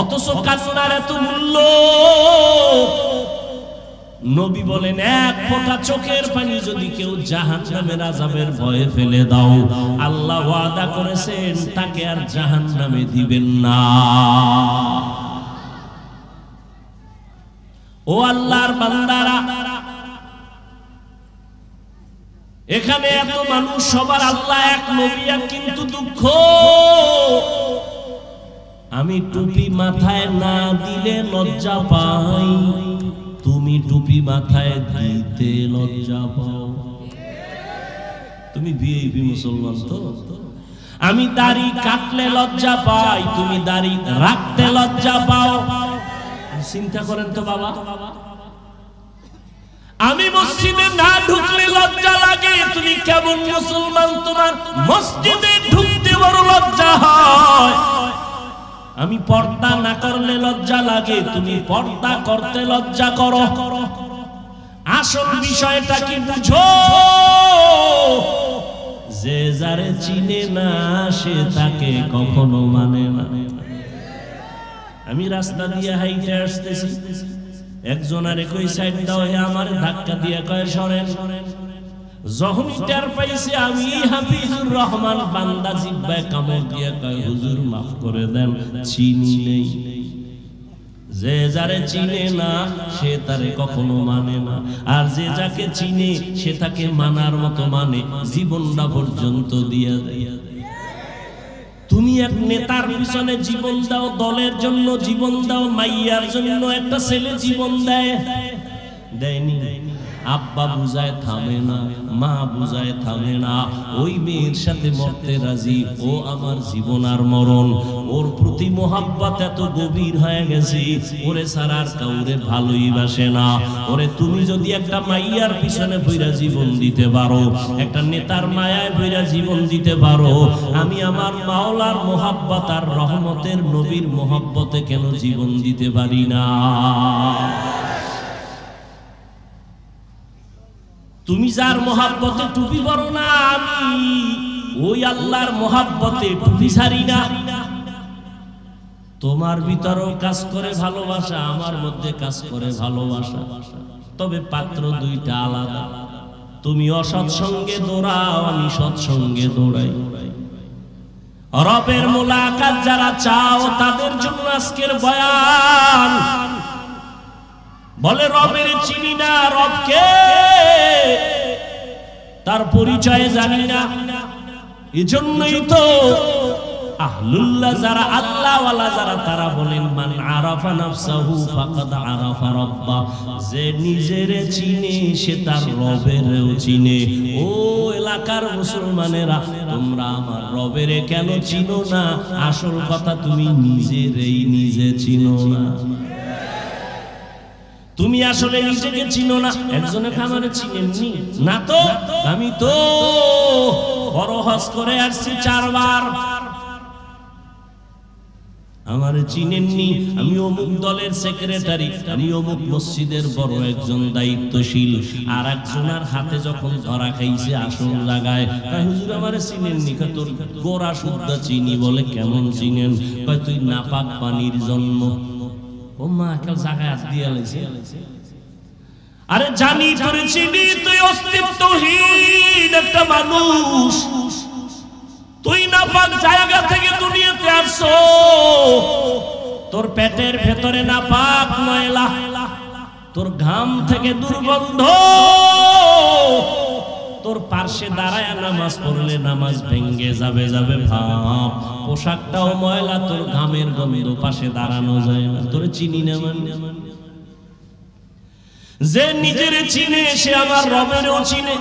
অথচ কান্নার এত মূল্য। নবী বলেন এক ফোঁটা চোখের পানি যদি কেউ জাহান্নামের আযাবের ভয়ে ফেলে দাও, আল্লাহ ওয়াদা করেছেন তাকে আর জাহান্নামে দিবেন না। ও আল্লাহর বান্দারা, এখানে এত মানুষ, সবার আল্লাহ এক, নবী এক, কিন্তু দুঃখ আমি টুপি মাথায় না দিলে লজ্জা পাই, তুমি টুপি মাথায় দিতে লজ্জা পাও। তুমি ভিআইপি মুসলমান তো। আমি দাড়ি কাটলে লজ্জা পাই, তুমি দাড়ি রাখতে লজ্জা পাও। চিন্তা করেন তো বাবা, আমি মসজিদে না ঢুকলে লজ্জা লাগে, তুমি কেমন মুসলমান? তোমার মসজিদে ঢুকতে বড় লজ্জা হয়। আমি পর্দা না করলে লজ্জা লাগে, তুমি পর্দা করতে লজ্জা করো। আসল বিষয়টা কি বুঝো? যে যারে চিনে না সে তাকে কখনো মানে না। আমি রাস্তা দিয়ে হাইটে আসতেছি, একজন আরে কই সাইড দাও, হে আমার ধাক্কা দিয়ে কয় সরেন। যখন টের পাইছে আমি হাফিজুর রহমান, বান্দা জিব্বায় কামড় দিয়ে কয় হুজুর মাফ করে দেন, চিনি নেই। যে যারে চিনে না সে তারে কখনো মানে না, আর যে যাকে চিনে সে তাকে মানার মতো মানে, জীবনটা পর্যন্ত দিয়ে দেয়। তুমি এক নেতার পিছনে জীবন দাও, দলের জন্য জীবন দাও, মাইয়ার জন্য একটা ছেলে জীবন দেয়, দেয়নি? আব্বা বুঝায় থামে না, মা বুঝায় থামে না, ওই মেয়ের সাথে মরতে রাজি। ও আমার জীবন আর মরণ, ওর প্রতি মোহাব্বত এত গভীর হয়ে গেছে, ওরে ছাড়া আর কাউরে ভালোই বাসে না। ওরে তুমি যদি একটা মাইয়ার পিছনে বইরা জীবন দিতে পারো, একটা নেতার মায়ায় বইরা জীবন দিতে পারো, আমি আমার মাওলার মোহাব্বত আর রহমতের নবীর মোহাব্বতে কেন জীবন দিতে পারি না? তুমি যার মোহাব্বতে টুপি পরো না, আমি ওই আল্লাহর মোহাব্বতে টুপি ছাড়ি না। তোমার ভিতরেও কাজ করে ভালোবাসা, আমার মধ্যে কাজ করে ভালোবাসা, তবে পাত্র দুইটা আলাদা। তুমি অসৎ সঙ্গে দৌড়াও, আমি সৎসঙ্গে দৌড়াই। রবের মুলাকাত যারা চাও তাদের জন্য আজকের বয়ান। বলে রবের চিনি না, রবকে তার পরিচয় জানি না। এজন্যই তো আহলুল্লাহ যারা, আল্লাহ ওয়ালা যারা, তারা বলেন মান আরাফা নাফসাহু ফাকাদ আরাফা রাব্বা। যে নিজেরে চিনে সে তার রবেরও চিনে। ও এলাকার মুসলমানেরা, তোমরা আমার রবেরে কেন চিনো না? আসল কথা তুমি নিজেরেই নিজে চিনো না। তুমি আসলে নিজেকে চিনো না। একজনে খামারে চিনেননি না তো? আমি তো বড় হজ করে আসছি 4 বার, আমারে চিনেননি। আমি অমুক দলের সেক্রেটারি, আমি অমুক মসজিদের বড় একজন দায়িত্বশীল। আর একজনের হাতে যখন ধরা খাইছে আসল জায়গায়, কয় হুজুর আমারে চিনেননি। কয় তোর গোড়া শুদ্ধ চিনি। বলে কেমন চিনেন? কয় তুই নাপাক পানির জন্ম। ও মা কাল জায়গায় দিয়ে লাইছে। আরে জানি তোরে চিনি, তুই অস্তিত্বহীন একটা মানুষ। তুই নাপাক জায়গা থেকে দুনিয়াতে আসছো, তোর পেটের ভেতরে নাপাক ময়লা, তোর ঘাম থেকে দুর্গন্ধ, তোর পাশে দাঁড়ায় নামাজ পড়লে নামাজ ভেঙ্গে যাবে যাবে ভাব, পোশাকটাও ময়লা, তোর ঘামের গন্ধ, পাশে দাঁড়ানো যায় না। তোর চিনি না মানে, যে নিজের চিনে সে আমার রবেরও চিনে।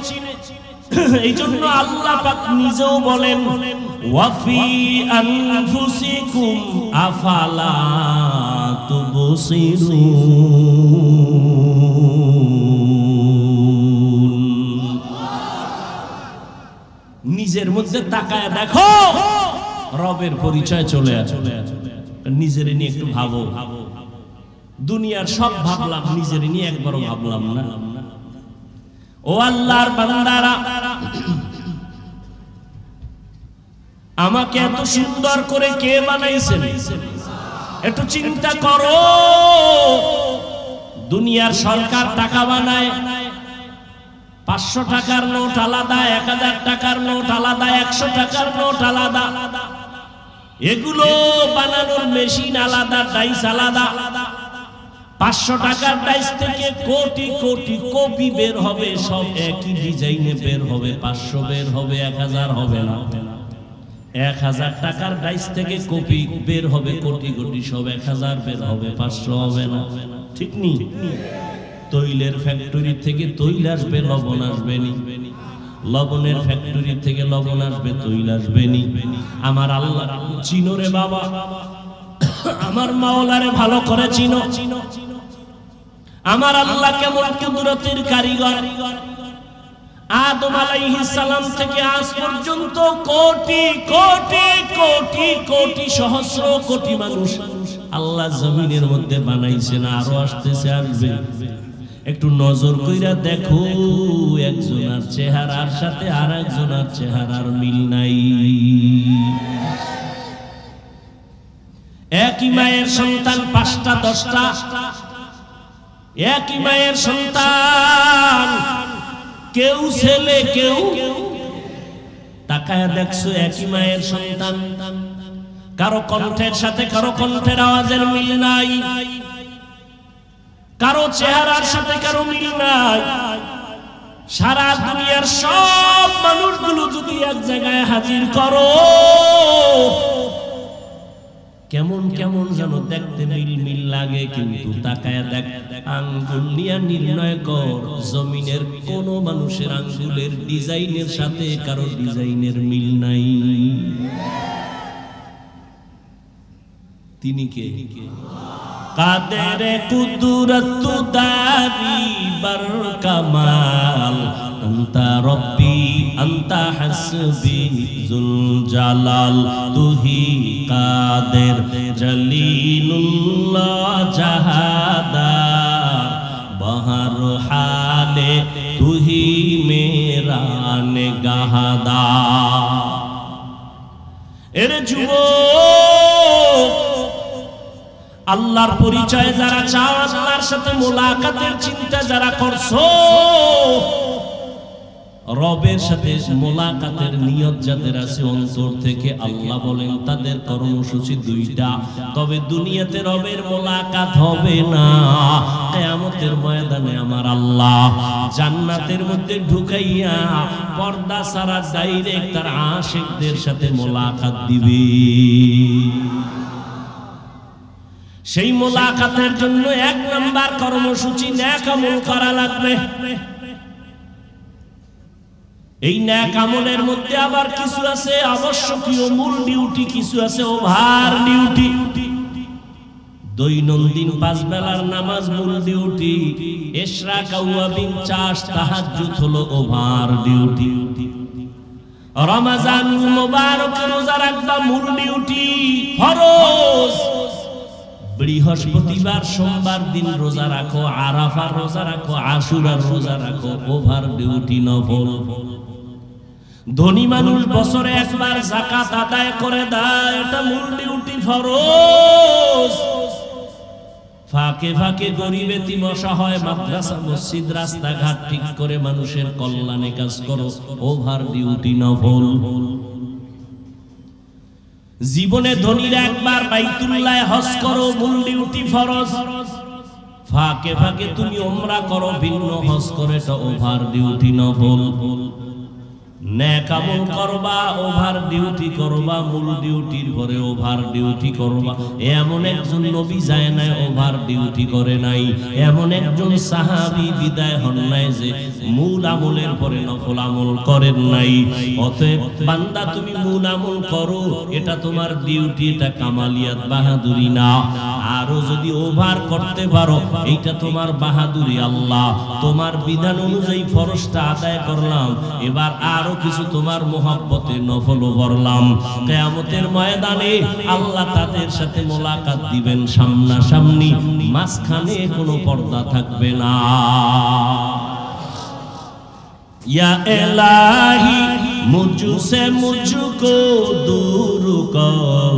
এই জন্য আল্লাহ পাক নিজেও বলেন ওয়াফি আনফুসিকুম আফালা তুবসিরুন। নিজের মধ্যে তাকায় দেখো, রবের পরিচয় চলে আসে। নিজের নিয়ে একটু ভাবো। দুনিয়ার সব ভাবলাম, নিজের নিয়ে একবারও ভাবলাম না। ও আল্লাহর বান্দারা, আমাকে এত সুন্দর করে কে বানাইছেন একটু চিন্তা করো। দুনিয়ার সরকার টাকা বানায়, 500 টাকার নোট আলাদা, 1000 টাকার নোট আলাদা, 100 টাকার নোট আলাদা, এগুলো বানানোর মেশিন আলাদা, ডাইস আলাদা। 500 টাকার ডাইস থেকে কোটি কোটি কপি বের হবে, সব একই ডিজাইনে বের হবে, 500 বের হবে, 1000 হবে না। 1000 টাকার ডাইস থেকে কপি বের হবে কোটি কোটি, সব 1000 বের হবে, 500 হবে না। ঠিক নি? তৈলের ফ্যাক্টরি থেকে তৈল আসবে, লবণ আসবে নি। লবণের ফ্যাক্টরি থেকে লবণ আসবে, তৈল আসবে নি। আমার আল্লাহ চিনো রে বাবা, আমার মাওলারে ভালো করে চিনো। আমার আল্লাহ কেমন কুদরতের কারিগর। আদম আলাইহিস সালাম থেকে আজ পর্যন্ত কোটি কোটি কোটি কোটি সহস্র কোটি মানুষ আল্লাহ জমিনের মধ্যে বানাইছেন, আরো আসতেছে, আসবে। একটু নজর কইরা দেখো, একজনের চেহারার সাথে আর একজনের চেহারার মিল নাই। একই মায়ের সন্তান 5টা 10টা, একই মায়ের সন্তান, কেউ ছেলে কেউ। তাকায় দেখছো একই মায়ের সন্তান, কারো কণ্ঠের সাথে কারো কণ্ঠের আওয়াজের মিল নাই, কারো চেহারার সাথে কারো মিল নাই। সারা দুনিয়ার সব মানুষগুলো যদি এক জায়গায় হাজির করো, কেমন কেমন যেন দেখতে মিল মিল লাগে, কিন্তু তাকায় দেখ, আঙ্গুল নিয়ে নির্ণয় কর, জমিনের কোন মানুষের আঙ্গুলের ডিজাইনের সাথে কারো ডিজাইনের মিল নাই। তিনি কে? কাদের কুদরত দারি বার কামাল, আন্তা রব্বি আন্তা হাসবি জুল জালাল, তুহি কাদের জলিলুল্লাহ জাহাদার, বহর হালে তুহি মেরা নেগাহদার। এর যুবক, আল্লাহর পরিচয় যারা চাও, আল্লাহর সাথে মোলাকাতের চিন্তা যারা করছো, রবের সাথে মোলাকাতের নিয়ত যাদের আছে অন্তর থেকে, আল্লাহ বলেন তাদের কর্মসূচি 2টা। তবে দুনিয়াতে রবের মোলাকাত হবে না, কিয়ামতের ময়দানে আমার আল্লাহ জান্নাতের মধ্যে ঢুকাইয়া পর্দা ছাড়া ডাইরেক্ট তার আশিকদের সাথে মোলাকাত দিবে। সেই মোলাকাতের জন্য 1 নাম্বার কর্মসূচি নেক আমল করা লাগবে। এই নেক আমলের মধ্যে আবার কিছু আছে আবশ্যকীয় মূল ডিউটি, কিছু আছে ওভার ডিউটি। দৈনন্দিন 5 বেলার নামাজ মূল ডিউটি, ইশরাক আওয়াবিন চাষ তাহাজ্জুদ হলো ওভার ডিউটি। রমজান মুবারক রোজা রাখবা মূল ডিউটি, ফরজ। বৃহস্পতিবার সোমবার দিন রোজা রাখো, আরাফার রোজা রাখো, আশুরার রোজা রাখো, ওভার ডিউটি নফল। ধনী মানুষ বছরে একবার যাকাত আদায় করে দেয়, এটা মূল ডিউটি, ফরজ। ফাঁকে ফাঁকে গরিব এতিম অসহায় মাদ্রাসা মসজিদ রাস্তাঘাট ঠিক করে মানুষের কল্যাণে কাজ করো, ওভার ডিউটি নফল। জীবনে ধনীরা একবার বাইতুল্লাহ হজ করো, মূল ডিউটি, ফরজ। ফাঁকে ফাঁকে তুমি উমরা করো, ভিন্ন হজ করে, এটা ওভার ডিউটি নফল। নেক আমল করবা, ওভার ডিউটি করবা, মূল ডিউটির পরে ওভার ডিউটি করবা। এমন একজন নবী যায় নাই ওভার ডিউটি করে নাই, এমন একজন সাহাবী বিদায় হন নাই যে মূল আমলের পরে নফল আমল করেন নাই। অতএব বান্দা তুমি মূল আমল করো, এটা তোমার ডিউটি, এটা কামালিয়াত বাহাদুরি না। আরো যদি ওভার করতে পারো এইটা তোমার বাহাদুরি। আল্লাহ তোমার বিধান অনুযায়ী ফরজটা আদায় করলাম, এবার আরো কিছু তোমার মোহাব্বতে নফল করলাম। কিয়ামতের ময়দানে আল্লাহ তাদের সাথে মোলাকাত দিবেন সামনাসামনি, মাঝখানে কোনো পর্দা থাকবে না। या इलाही मुझसे मुझको दूर कर,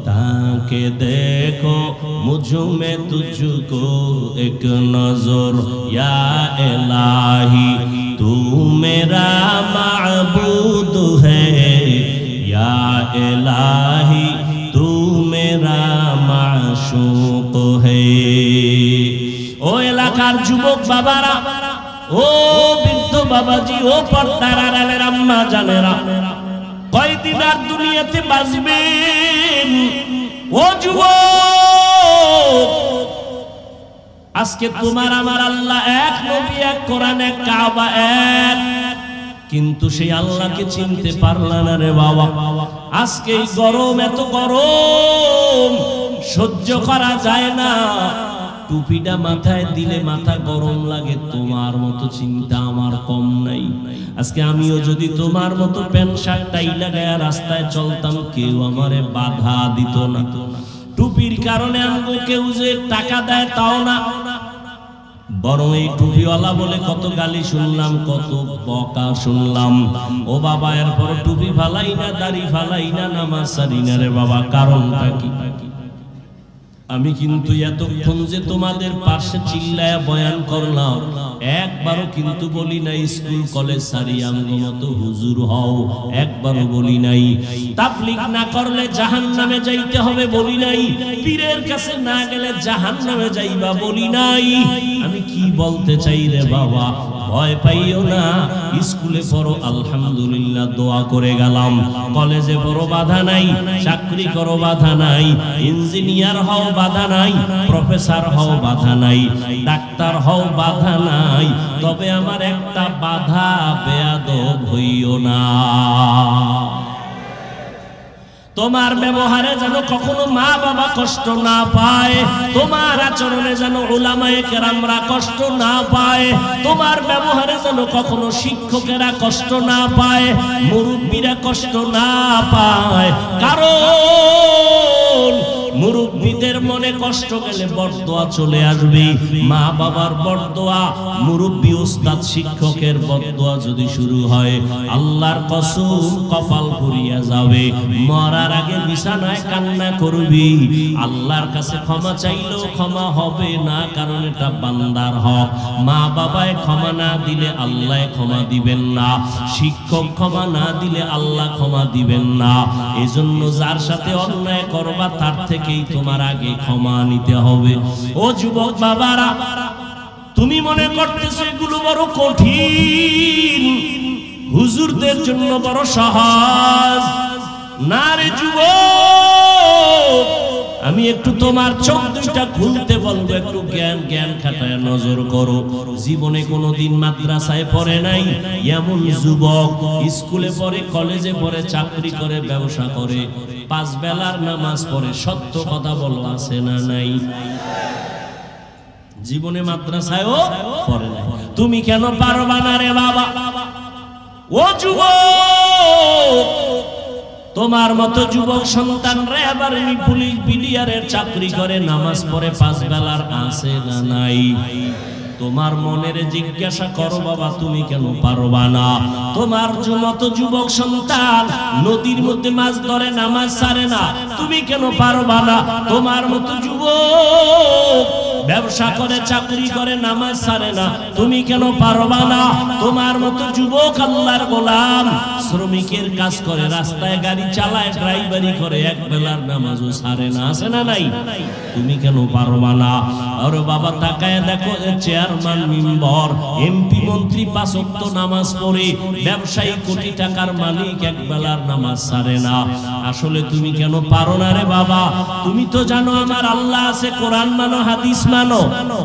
ताकि देखो मुझ में तुझको एक नजर। या इलाही तू मेरा माबूद है, या इलाही तू मेरा माशूक है। ओ এলাকার যুবক বাবারা, ও বৃদ্ধ বাবাজি, ও পর্দার আড়ালের আম্মা জানেরা, কয়দিন আর দুনিয়াতে বাঁচবেন? ও যুবক, আজকে তোমার আমার আল্লাহ এক, নবী এক, কোরআন এক, কাবা এক, কিন্তু সেই আল্লাহকে চিনতে পারলা না রে বাবা। আজকে এই গরম, এত গরম সহ্য করা যায় না, টুপিটা মাথায় দিলে মাথা গরম লাগে। তোমার মতো চিন্তা আমার কম নাই। আজকে আমিও যদি তোমার মতো প্যান্ট শার্ট টাই লাগায় রাস্তায় চলতাম, কেউ আমারে বাধা দিত না। টুপির কারণে আমগো কেউ যে টাকা দেয় তাও না, বরং এই টুপিওয়ালা বলে কত গালি শুনলাম, কত বকা শুনলাম। ও বাবা, এরপর টুপি ফালাই না, দাড়ি ফালাই না, নামাজ সারি না রে বাবা, কারণটা কি? আমি কিন্তু এতক্ষণ যে তোমাদের পাশে চিল্লায়া বয়ান করলাম, একবারও কিন্তু বলি নাই স্কুল কলেজ সারি আমগো মতো হুজুর হও, একবারও বলি নাই। তাবলীগ না করলে জাহান্নামে যাইতে হবে বলি নাই, পীরের কাছে না গেলে জাহান্নামে যাইবা বলি নাই। আমি কি বলতে চাই রে বাবা, ভয় পাইও না। স্কুলে পড়ো আলহামদুলিল্লাহ, দোয়া করে গেলাম। কলেজে পড়ো বাধা নাই, চাকরি করো বাধা নাই, ইঞ্জিনিয়ার হও বাধা নাই, প্রফেসর হও বাধা নাই, ডাক্তার হও বাধা নাই। তবে আমার একটা বাধা, বেয়াদব হইও না। তোমার ব্যবহারে যেন কখনো মা বাবা কষ্ট না পায়, তোমার আচরণে যেন উলামায়ে কেরামরা কষ্ট না পায়, তোমার ব্যবহারে যেন কখনো শিক্ষকেরা কষ্ট না পায়, মুরব্বীরা কষ্ট না পায়। কারণ মুরব্বীদের মনে কষ্ট গেলে বরদোয়া চলে আসবে। মা বাবার বরদোয়া, মুরব্বী উস্তাদ শিক্ষকের বরদোয়া যদি শুরু হয়, আল্লাহর কসম কপাল পুড়িয়া যাবে। মরার আগে বিছানায় কান্না করবি, আল্লাহর কাছে ক্ষমা চাইলেও ক্ষমা হবে না, কারণ এটা বান্দার হক। মা বাবায় ক্ষমা না দিলে আল্লাহ ক্ষমা দিবেন না, শিক্ষক ক্ষমা না দিলে আল্লাহ ক্ষমা দিবেন না। এজন্য যার সাথে অন্যায় করবা তার থেকেই তোমার আগে ক্ষমা নিতে হবে। ও যুবক বাবারা, তুমি মনে করতেছো এগুলো বড় কঠিন, হুজুরদের জন্য বড় সহজ। না রে যুবক, আমি একটু তোমার চোখ দুইটা খুলতে বলবো, একটু জ্ঞান খাটায় নজর করো। জীবনে কোনোদিন মাদ্রাসায় পড়ে নাই এমন যুবক, স্কুলে পড়ে, কলেজে পড়ে, চাকরি করে, ব্যবসা করে, 5 বেলার নামাজ পড়ে, সত্য কথা বলো, আছে না নাই? জীবনে মাদ্রাসায়ও পড়ে নাই। তুমি কেন পারবা না রে বাবা? ও যুবক, তোমার মতো যুবক সন্তানরা এবার পুলিশ বিডিআরের চাকরি করে, নামাজ পড়ে, 5 বেলার আছে না নাই? তোমার মনের জিজ্ঞাসা করো বাবা, তুমি কেন পারবা না? তোমার মতো যুবক সন্তান নদীর মধ্যে মাছ ধরে, নামাজ ছাড়ে না, তুমি কেন পারবা না? তোমার মতো যুবক ব্যবসা করে, চাকরি করে, নামাজ ছাড়ে না, তুমি কেন পারবা না? তোমার মতো যুবক আল্লাহর গোলাম শ্রমিকের কাজ করে, রাস্তায় গাড়ি চালায়, ড্রাইভারি করে, এক বেলার নামাজও ছাড়ে না, আছে না নাই? তুমি কেন পারবা না? আরে বাবা তাকায় দেখো, চেয়ারম্যান, মেম্বার, এমপি, মন্ত্রী 5 ওয়াক্ত নামাজ পড়ে, ব্যবসায়ী, কোটি টাকার মালিক, এক বেলার নামাজ ছাড়ে না। আসলে তুমি কেন পারো না রে বাবা? তুমি তো জানো আমার আল্লাহ আছে, কোরআন মানো, হাদিস মানো,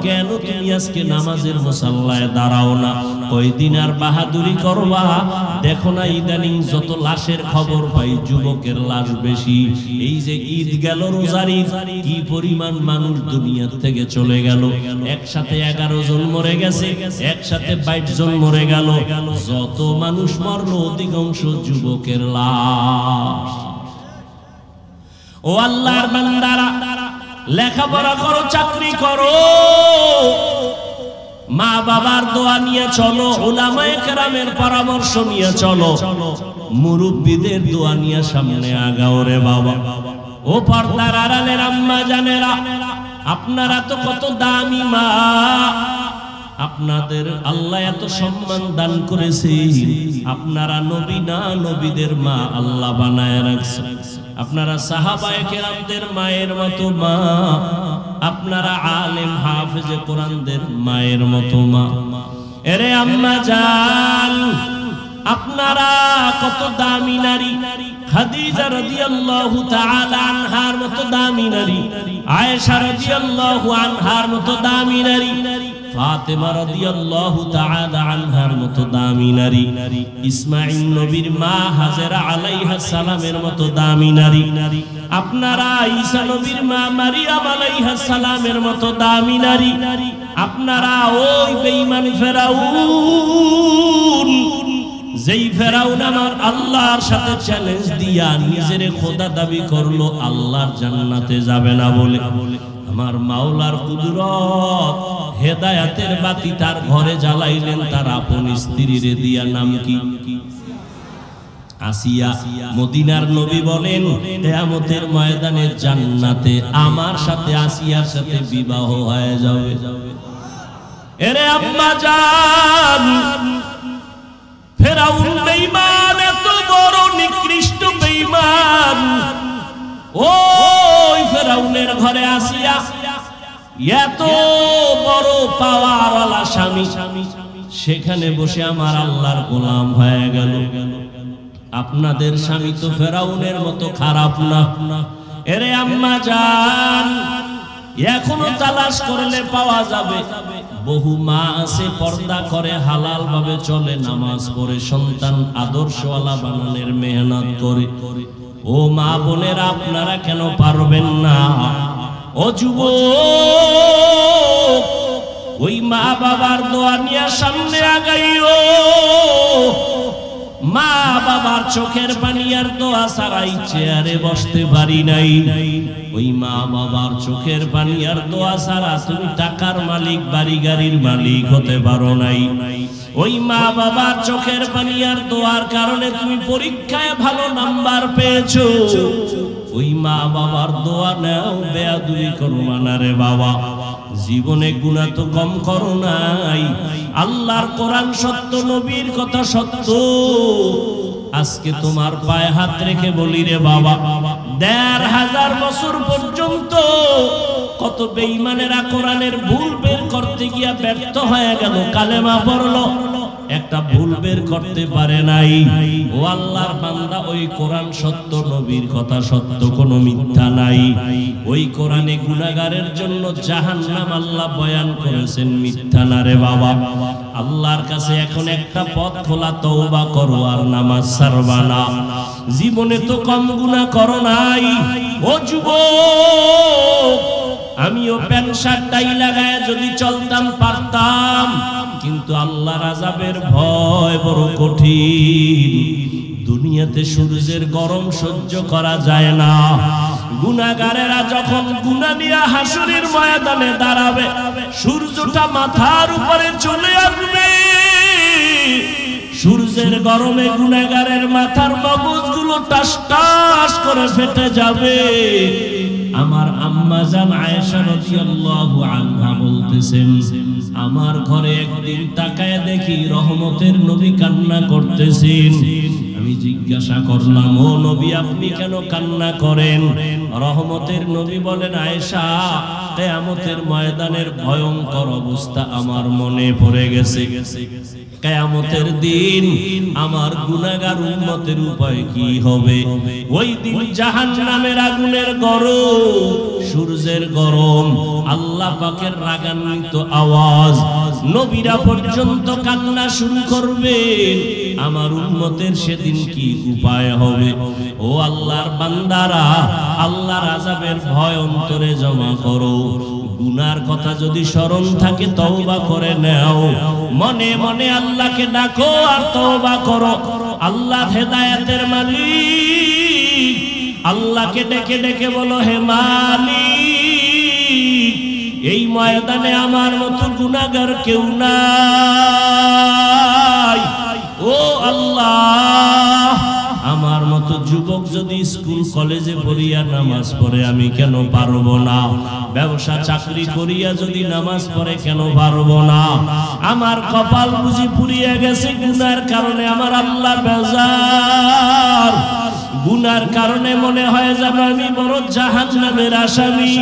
কেন তুমি আজকে নামাজের মুসাল্লায় দাঁড়াও না? কয়দিন আর বাহাদুরি করবা? দেখো না ইদানিং যত লাশের খবর পাই, যুবকের লাশ বেশি। এই যে ঈদ গেল, রোজার ঈদ, কি পরিমাণ মানুষ দুনিয়া থেকে চলে গেল। একসাথে 11 জন মরে গেছে, একসাথে 22 জন মরে গেল। যত মানুষ মরলো অধিকাংশ যুবকের লাশ। ও আল্লাহর বান্দারা, লেখাপড়া করো, চাকরি করো, মা বাবার দোয়া নিয়ে চলো, উলামায়ে কেরামের পরামর্শ নিয়ে চলো, মুরব্বিদের দোয়া নিয়ে সামনে আগাও রে বাবা। ও পর্দার আড়ালের আম্মা জানেরা, আপনারা তো কত দামি মা, আপনাদের আল্লাহ এত সম্মান দান করেছে। আপনারা নবী না, নবীদের মা আল্লাহ বানায় রাখছে। আপনারা সাহাবায়ে কেরামদের মায়ের মতো মা, আপনারা আলেম হাফেজে কোরআনদের মায়ের মতো মা। এরে আম্মা জান, আপনারা কত দামি নারী। খাদিজা রাদিয়াল্লাহু তাআলা আনহার মতো দামি নারী, আয়েশা রাদিয়াল্লাহু আনহার মতো দামি নারী, ফাতেমা রাদিয়াল্লাহু তাআলা আনহার মতো দামি নারী, ইসমাঈল নবীর মা হাজেরা আলাইহিস সালামের মতো দামি নারী, আপনারা ঈসা নবীর মা মারিয়াম আলাইহিস সালামের মতো দামি নারী। আপনারা ওই বেঈমান ফেরাউন, যেই ফেরাউন আমার আল্লাহর সাথে চ্যালেঞ্জ দিয়া নিজের খোদা দাবি করলো, আল্লাহর জান্নাতে যাবে না বলে, আমার মাওলার কুদরত হেদায়েতের বাতি তার ঘরে জ্বালাইলেন তার আপন স্ত্রীর দিয়া। নাম কি? আসিয়া। মদিনার নবী বলেন, কিয়ামতের ময়দানে জান্নাতে আমার সাথে আসিয়ার সাথে বিবাহ হয়ে যাবে। এরে আম্মা জান, ফেরাউন বেঈমান, এত বড় নিকৃষ্ট বেঈমান, ওই ফেরাউনের ঘরে আসিয়া এত বড় পাওয়ারওয়ালা স্বামী, সেখানে বসে আমার আল্লাহর গোলাম হয়ে গেল। আপনাদের স্বামী তো ফেরাউনের মতো খারাপ না। এরে আম্মা জান, এখনো তালাশ করলে পাওয়া যাবে। বহু মা আছে পর্দা করে, হালাল ভাবে চলে, নামাজ পড়ে, সন্তান আদর্শওয়ালা বানানোর মেহনত করে। ও মা বোনেরা, আপনারা কেন পারবেন না? ও যুবক, ওই মা বাবার দোয়া নিয়ে সামনে আগাইও। মা বাবার চোখের পানি আর দোয়া ছাড়াই চেয়ারে বসতে পারি নাই। ওই মা বাবার চোখের পানি আর দোয়া ছাড়া তুমি টাকার মালিক, বাড়ি গাড়ির মালিক হতে পারো নাই। ওই মা বাবার চোখের পানি আর দোয়ার কারণে তুমি পরীক্ষায় ভালো নাম্বার পেয়েছো। ওই মা বাবার দোয়া নাও, বেয়াদবি করো না রে বাবা। জীবনে গুনাহ তো কম করো নাই। আল্লাহর কোরআন সত্য, নবীর কথা সত্য। আজকে তোমার পায়ে হাত রেখে বলি রে বাবা, ১৫০০ বছর পর্যন্ত কত বেঈমানেরা কোরআনের ভুল বের করতে গিয়া ব্যর্থ হয়ে গেল। কালেমা পড়লো, একটা ভুল বের করতে পারে নাই। ও আল্লাহর বান্দা, ওই কোরআন সত্য, নবীর কথা সত্য, কোনো মিথ্যা নাই। ওই কোরআনে গুনাহগারের জন্য জাহান্নাম আল্লাহ বয়ান করেছেন, মিথ্যা না রে বাবা। আল্লাহর কাছে এখন একটা পথ খোলা, তওবা করো আর নামাজ ছাড়বা না। জীবনে তো কম গুনাহ করো নাই। ও যুবক, আমিও প্যান্ট শার্ট টাই লাগায় যদি চলতাম পারতাম, কিন্তু আল্লাহর আযাবের ভয় বড় কঠিন। দুনিয়াতে সূর্যের গরম সহ্য করা যায় না। গুনাহগারেরা যখন গুনাহ নিয়ে হাসরের ময়দানে দাঁড়াবে, সূর্যটা মাথার উপরে চলে আসবে। সূর্যের গরমে গুনাহগারের মাথার মগজগুলো টাস টাস করে ফেটে যাবে। আমার আম্মা জান আয়েশা রাদিয়াল্লাহু আনহা করতেছেন। আমার ঘরে একদিন তাকায় দেখি রহমতের নবী কান্না করতেছেন। আমি জিজ্ঞাসা করলাম, ও নবী আপনি কেন কান্না করেন? রহমতের নবী বলেন, আয়েশা, কিয়ামতের ময়দানের ভয়ঙ্কর অবস্থা আমার মনে পড়ে গেছে। কিয়ামতের দিন আমার গুনাহগার উম্মতের উপায় কি হবে? ওই দিন জাহান্নামের আগুনের গরম, সূর্যের গরম, আল্লাহ পাকের রাগান্বিত আওয়াজ, নবীরা পর্যন্ত কান্না শুরু করবে। আমার উম্মতের সেদিন কি উপায় হবে? ও আল্লাহর বান্দারা, আল্লাহর আযাবের ভয় অন্তরে জমা করো। গুনার কথা যদি স্মরণ থাকে তওবা করে নাও, মনে মনে আল্লাহকে ডাকো আর তওবা করো। আল্লাহ হেদায়েতের মালিক, আল্লাহকে ডেকে ডেকে বলো, হে মালিক, এই ময়দানে আমার মতো গুনাহগার কেউ নাই। ও আল্লাহ, আমার মতো যুবক যদি স্কুল কলেজে পড়িয়া নামাজ পড়ে আমি কেন পারবো না? ব্যবসা চাকরি করিয়া যদি নামাজ পড়ে কেন পারবো না? আমার কপাল বুঝি পুড়িয়া গেছে গুনার কারণে। আমার আল্লাহ বেজার, গুনার কারণে মনে হয় যেন আমি বড় জাহান্নামের আসামি।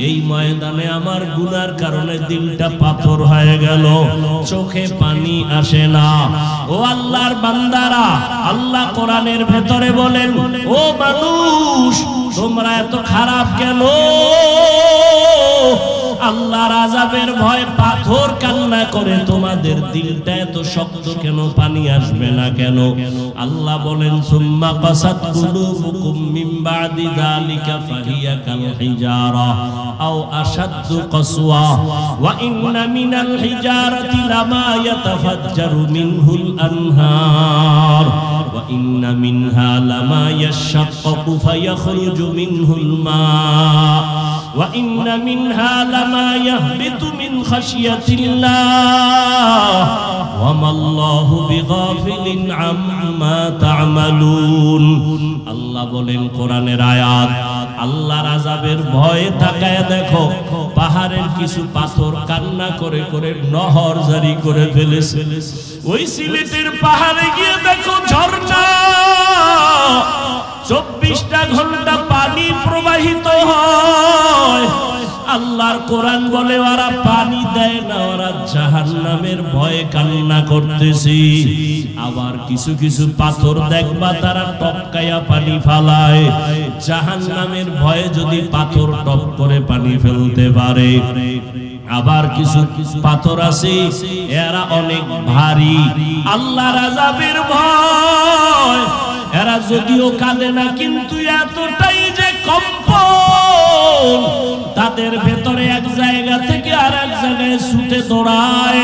এই ময়দানে আমার গুনার কারণে দিলটা পাথর হয়ে গেল, চোখে পানি আসে না। ও আল্লাহর বান্দারা, আল্লাহ কোরআনের ভেতরে বলেন, ও মানুষ তোমরা এত খারাপ কেন? আল্লাহর আযাবের ভয় পাথর কান্না করে, তোমাদের দিলটা এত শক্ত কেন? পানি আসবে না কেন? আল্লাহ বলেন, সুম্মা কাসাত কুলুবুকুম মিন বাদি যালিকা ফাহিয়া কাল হিজারা আও আশাদ্দু কসওয়া ওয়া ইন্না মিনাল হিজারাতি লামা ইয়াতাফাজ্জারু মিনহুল আনহার ওয়া ইন্না মিনহা লামা ইয়াশাক্কাকু ফায়াখরুজু মিনহুল মা ওয়া ইন্না মিনহা লামা ইয়াহবিতু মিন খাশিয়াতিল্লাহ ওয়া মাল্লাহু বিগাফিলিন আম্মা তা'মালুন। আল্লাহ বলেন কোরআনের আয়াত, আল্লাহর আযাবের ভয়ে তাকায় দেখো, পাহাড়ের কিছু পাথর কান্না করে করে নহর জারি করে ফেলেছে। ওই সিলেটের পাহাড়ে গিয়ে দেখো ঝর্ণা, 24টা ঘন্টা পানি প্রবাহিত হয়। আল্লাহর কোরআন বলে ওরা পানি দেয় না, ওরা জাহান্নামের ভয়ে কান্না করতেছে। আবার কিছু কিছু পাথর দেখবা তারা টপকায়া পানি ফালায়, জাহান্নামের ভয়ে যদি পাথর টপ করে পানি ফেলতে পারে। আবার কিছু পাথর আছে এরা অনেক ভারী, আল্লাহর আযাবের ভয়, এরা যদিও কাঁদে না কিন্তু এতটাই যে কম্পন তাদের ভেতরে এক জায়গা থেকে আর এক জায়গায় ছুটে দৌড়ায়,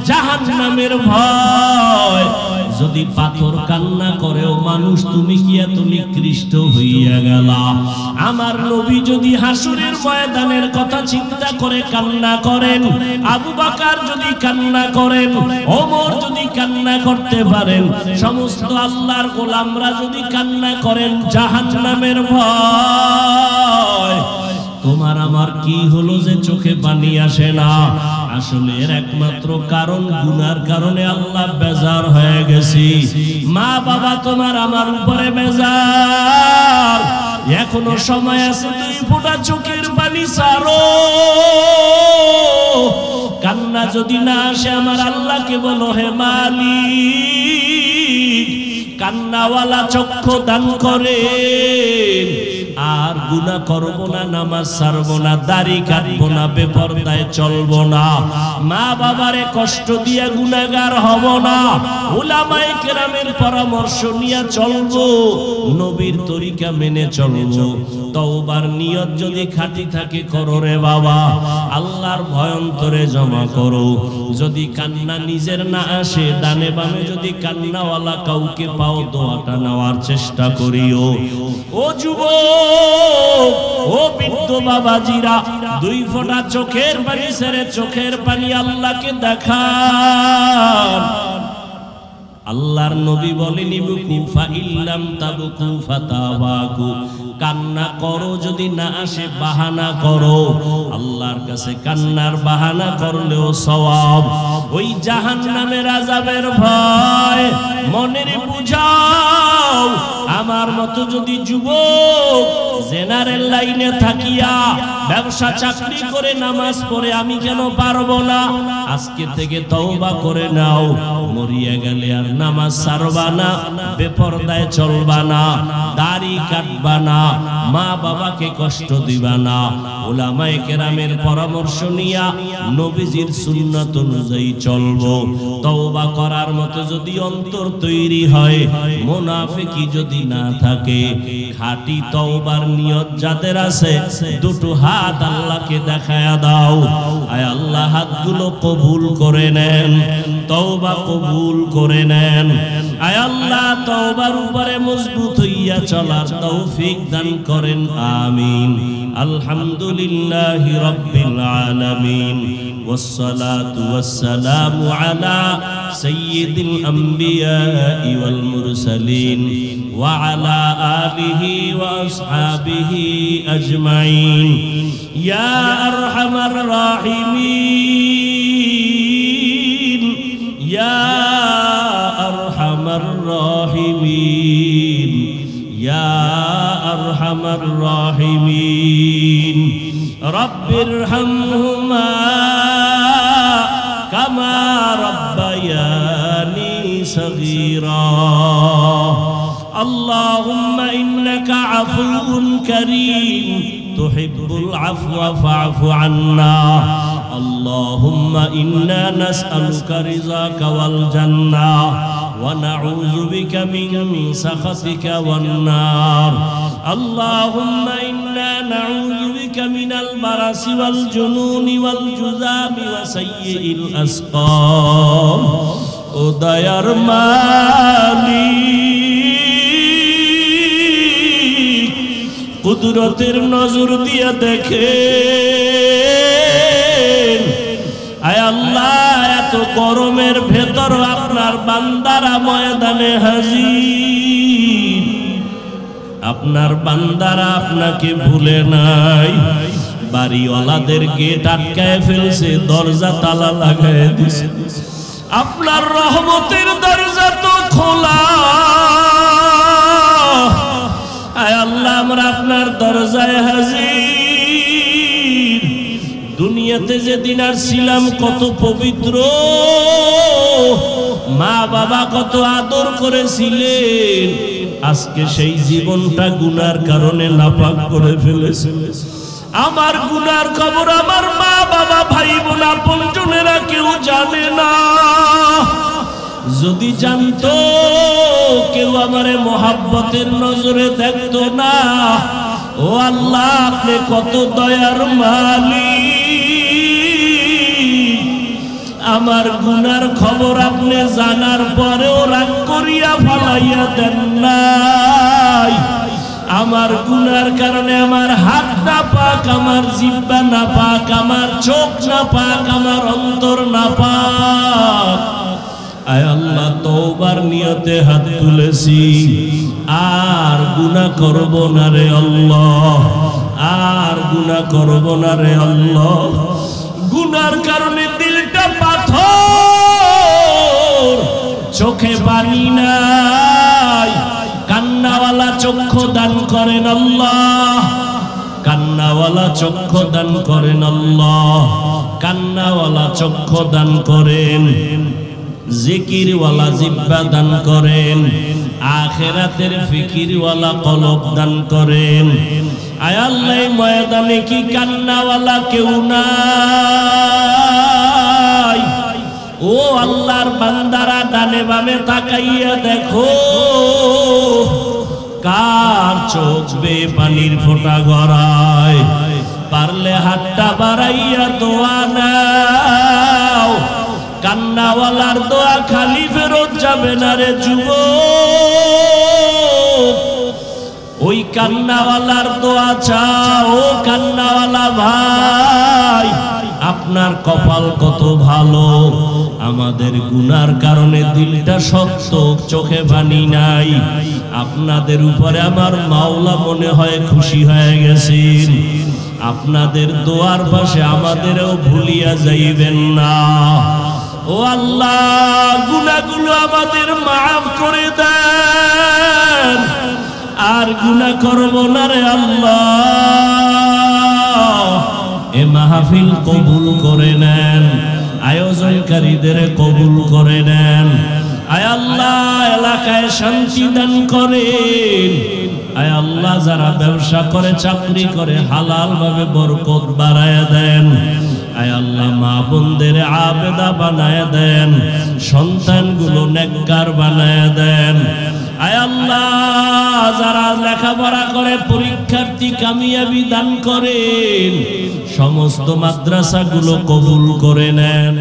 জাহান্নামের ভয়। যদি পাথর কান্না করেও মানুষ, তুমি কি এত নিকৃষ্ট হইয়া গেলা? আমার নবী যদি হাসরের ময়দানের কথা চিন্তা করে কান্না করেন, আবু বকর যদি কান্না করেন, ওমর যদি কান্না করতে পারেন, সমস্ত আল্লাহর গোলামরা যদি কান্না করেন জাহান্নামের ভয়, তোমার আমার কি হলো যে চোখে পানি আসে না? আসলে এর একমাত্র কারণ গুনার কারণে আল্লাহ বেজার হয়ে গেছে। মা বাবা তোমার আমার উপরে বেজার, এখনো সময় আছে, 2 ফোঁটা চোখের পানি ছাড়ো। কান্না যদি না আসে আমার আল্লাহকে বলো, হে মালিক কান্নাওয়ালা চক্ষু দান করে, আর গুনাহ করব না, নামাজ ছাড়বো না, দাড়ি কাটবো না, বেপরদায় চলবো না, মা বাবারে কষ্ট দিয়া গুনাহগার হব না, উলামায়ে কেরামের পরামর্শ নিয়ে চলবো, নবীর তরিকা মেনে চলবো। তওবার নিয়ত যদি খাঁটি থাকে করো রে বাবা, আল্লাহর ভয় অন্তরে জমা করো। যদি কান্না নিজের না আসে, ডানে বামে যদি কান্নাওয়ালা কাউকে পাও, দোয়াটা নেওয়ার চেষ্টা করিও। ও যুবক, ও বৃদ্ধ বাবাজিরা, 2 ফোঁটা চোখের পানি ছেড়ে চোখের পানি আল্লাহকে দেখান। আল্লাহর নবী বলেন, ইবকু ফা ইল্লাম তাবকু ফাতাবাকু, কান্না করো, যদি না আসে বাহানা করো। আল্লাহর কাছে কান্নার বাহানা করলেও সওয়াব। ওই জাহান্নামের আযাবের ভয় মনের বুঝাও। আমার মতো যদি যুবক জেনারেল লাইনে থাকিয়া ব্যবসা চাকরি করে নামাজ পড়ে আমি কেন পারবো না? আজকে থেকে তওবা করে নাও। মরিয়া গেলে আর নামাজ ছাড়বা না, বেপরদায় চলবা না, দাড়ি কাটবা না, মা বাবাকে কষ্ট দিবা না। উলামায়ে কেরামের পরামর্শ নিয়া নবীজির সুন্নাত অনুযায়ী চলবো। তওবা করার মতো যদি অন্তর তৈরি হয়, মুনাফিকি যদি না থাকে, খাঁটি তওবার নিয়ত যাদের আছে, দুটো হাত আল্লাহকে দেখায়া দাও। আয় আল্লাহ, হাতগুলো কবুল করে নেন, তওবা কবুল করে নেন। আয় আল্লাহ, তওবার উপরে মজবুত হইয়া চলার তৌফিক দান করেন, আমিন। আলহামদুলিল্লাহি রাব্বিল আলামিন, ওয়াসসালাতু ওয়াসসালামু আলা সাইয়্যিদিল আমবিয়াই ওয়াল মুরসালিন ওয়া আলা আলিহি ওয়া আসহাবিহি আজমাইন। ইয়া আরহামার রাহিমিন, ইয়া আরহামার রাহিমিন, ইয়া আরহামার রাহিমিন। রব্বিরহামহুমা কামা রাব্বায়ানি সগীরা। اللهم إنك عفو كريم تحب العفو فاعف عنا. اللهم إنا نسألك رضاك والجنة ونعوذ بك من سخطك والنار. اللهم إنا نعوذ بك من البرص والجنون والجذام وسيء الأسقام. ও দয়ার মালিক, কুদরতের নজর দিয়ে দেখেন। আয় আল্লাহ, এত গরমের ভেতর আপনার বান্দারা ময়দানে হাজির। আপনার বান্দারা আপনাকে ভুলে নাই। বাড়িওয়ালাদের গেট আটকায় ফেলছে, দরজা তালা লাগায় দিছে। আপনার রহমতের দরজা তো খোলা। আয় আল্লাহ, আমরা আপনার দরজায় হাজির। দুনিয়াতে যেদিন আসছিলাম কত পবিত্র, মা বাবা কত আদর করেছিলেন, আজকে সেই জীবনটা গুনার কারণে নাপাক করে ফেলেছে। আমার গুনার খবর আমার মা বাবা ভাই বোন আপনজনেরা কেউ জানে না। যদি জানতো, কেউ আমারে মোহাব্বতের নজরে দেখতো না। ও আল্লাহ, আপনি কত দয়ার মালিক। আমার গুনার খবর আপনি জানার পরেও রাগ করিয়া ফালাইয়া দেন নাই। আমার গুনার কারণে আমার হাত না পাক, আমার জিহ্বা না পাক, আমার চোখ না পাক, আমার অন্তর না পাক। আয় আল্লাহ, তওবার নিয়তে হাত তুলেছি, আর গুনাহ করব না রে আল্লাহ, আর গুনাহ করব না রে আল্লাহ। গুনার কারণে দিলটা পাথর, চোখে পানি নাই। কান্নাওয়ালা চক্ষু দান করেন আল্লাহ, কান্নাওয়ালা চক্ষু দান করেন আল্লাহ, কান্নাওয়ালা চক্ষু দান করেন। জিকিরওয়ালা জিহ্বা দান করেন, আখিরাতের ফিকিরওয়ালা কলব দান করেন। আয় আল্লাহ, ময়দানে কি কান্নাওয়ালা কেউ নাই? ও আল্লাহর বান্দারা, ডানে বামে তাকাইয়া দেখো, কার চোখ বেয়ে পানির ফোঁটা গড়ায়। পারলে হাতটা বাড়াইয়া দোয়া নাও। কান্নাওয়ালার দোয়া খালি ফেরত যাবে না রে যুবক। ওই কান্নাওয়ালার দোয়া চাও। কান্নাওয়ালা ভাই, আপনার কপাল কত ভালো। আমাদের গুনার কারণে দিলটা শক্ত, চোখে পানি নাই। আপনাদের উপরে আমার মাওলা মনে হয় খুশি হয়ে গেছেন। আপনাদের দোয়ার পাশে আমাদেরও ভুলিয়া যাইবেন না। ও আল্লাহ, গুনাহগুলো আমাদের মাফ করে দেন, আর গুনাহ করব না রে আল্লাহ। এ মাহফিল কবুল করে নেন, আয়োজনকারীদের কবুল করে নেন। আয় আল্লাহ, এলাকায় শান্তি দান করেন। আয় আল্লাহ, যারা ব্যবসা করে, চাকরি করে, হালাল ভাবে বরকত বাড়ায় দেন। আয় আল্লাহ, মা বোনদের আবেদা বানায় দেন, সন্তানগুলো নেককার বানায় দেন। আয় আল্লাহ, যারা লেখাপড়া করে পরীক্ষার্থী কামিয়াবি দান করেন, সমস্ত মাদ্রাসাগুলো কবুল করে নেন।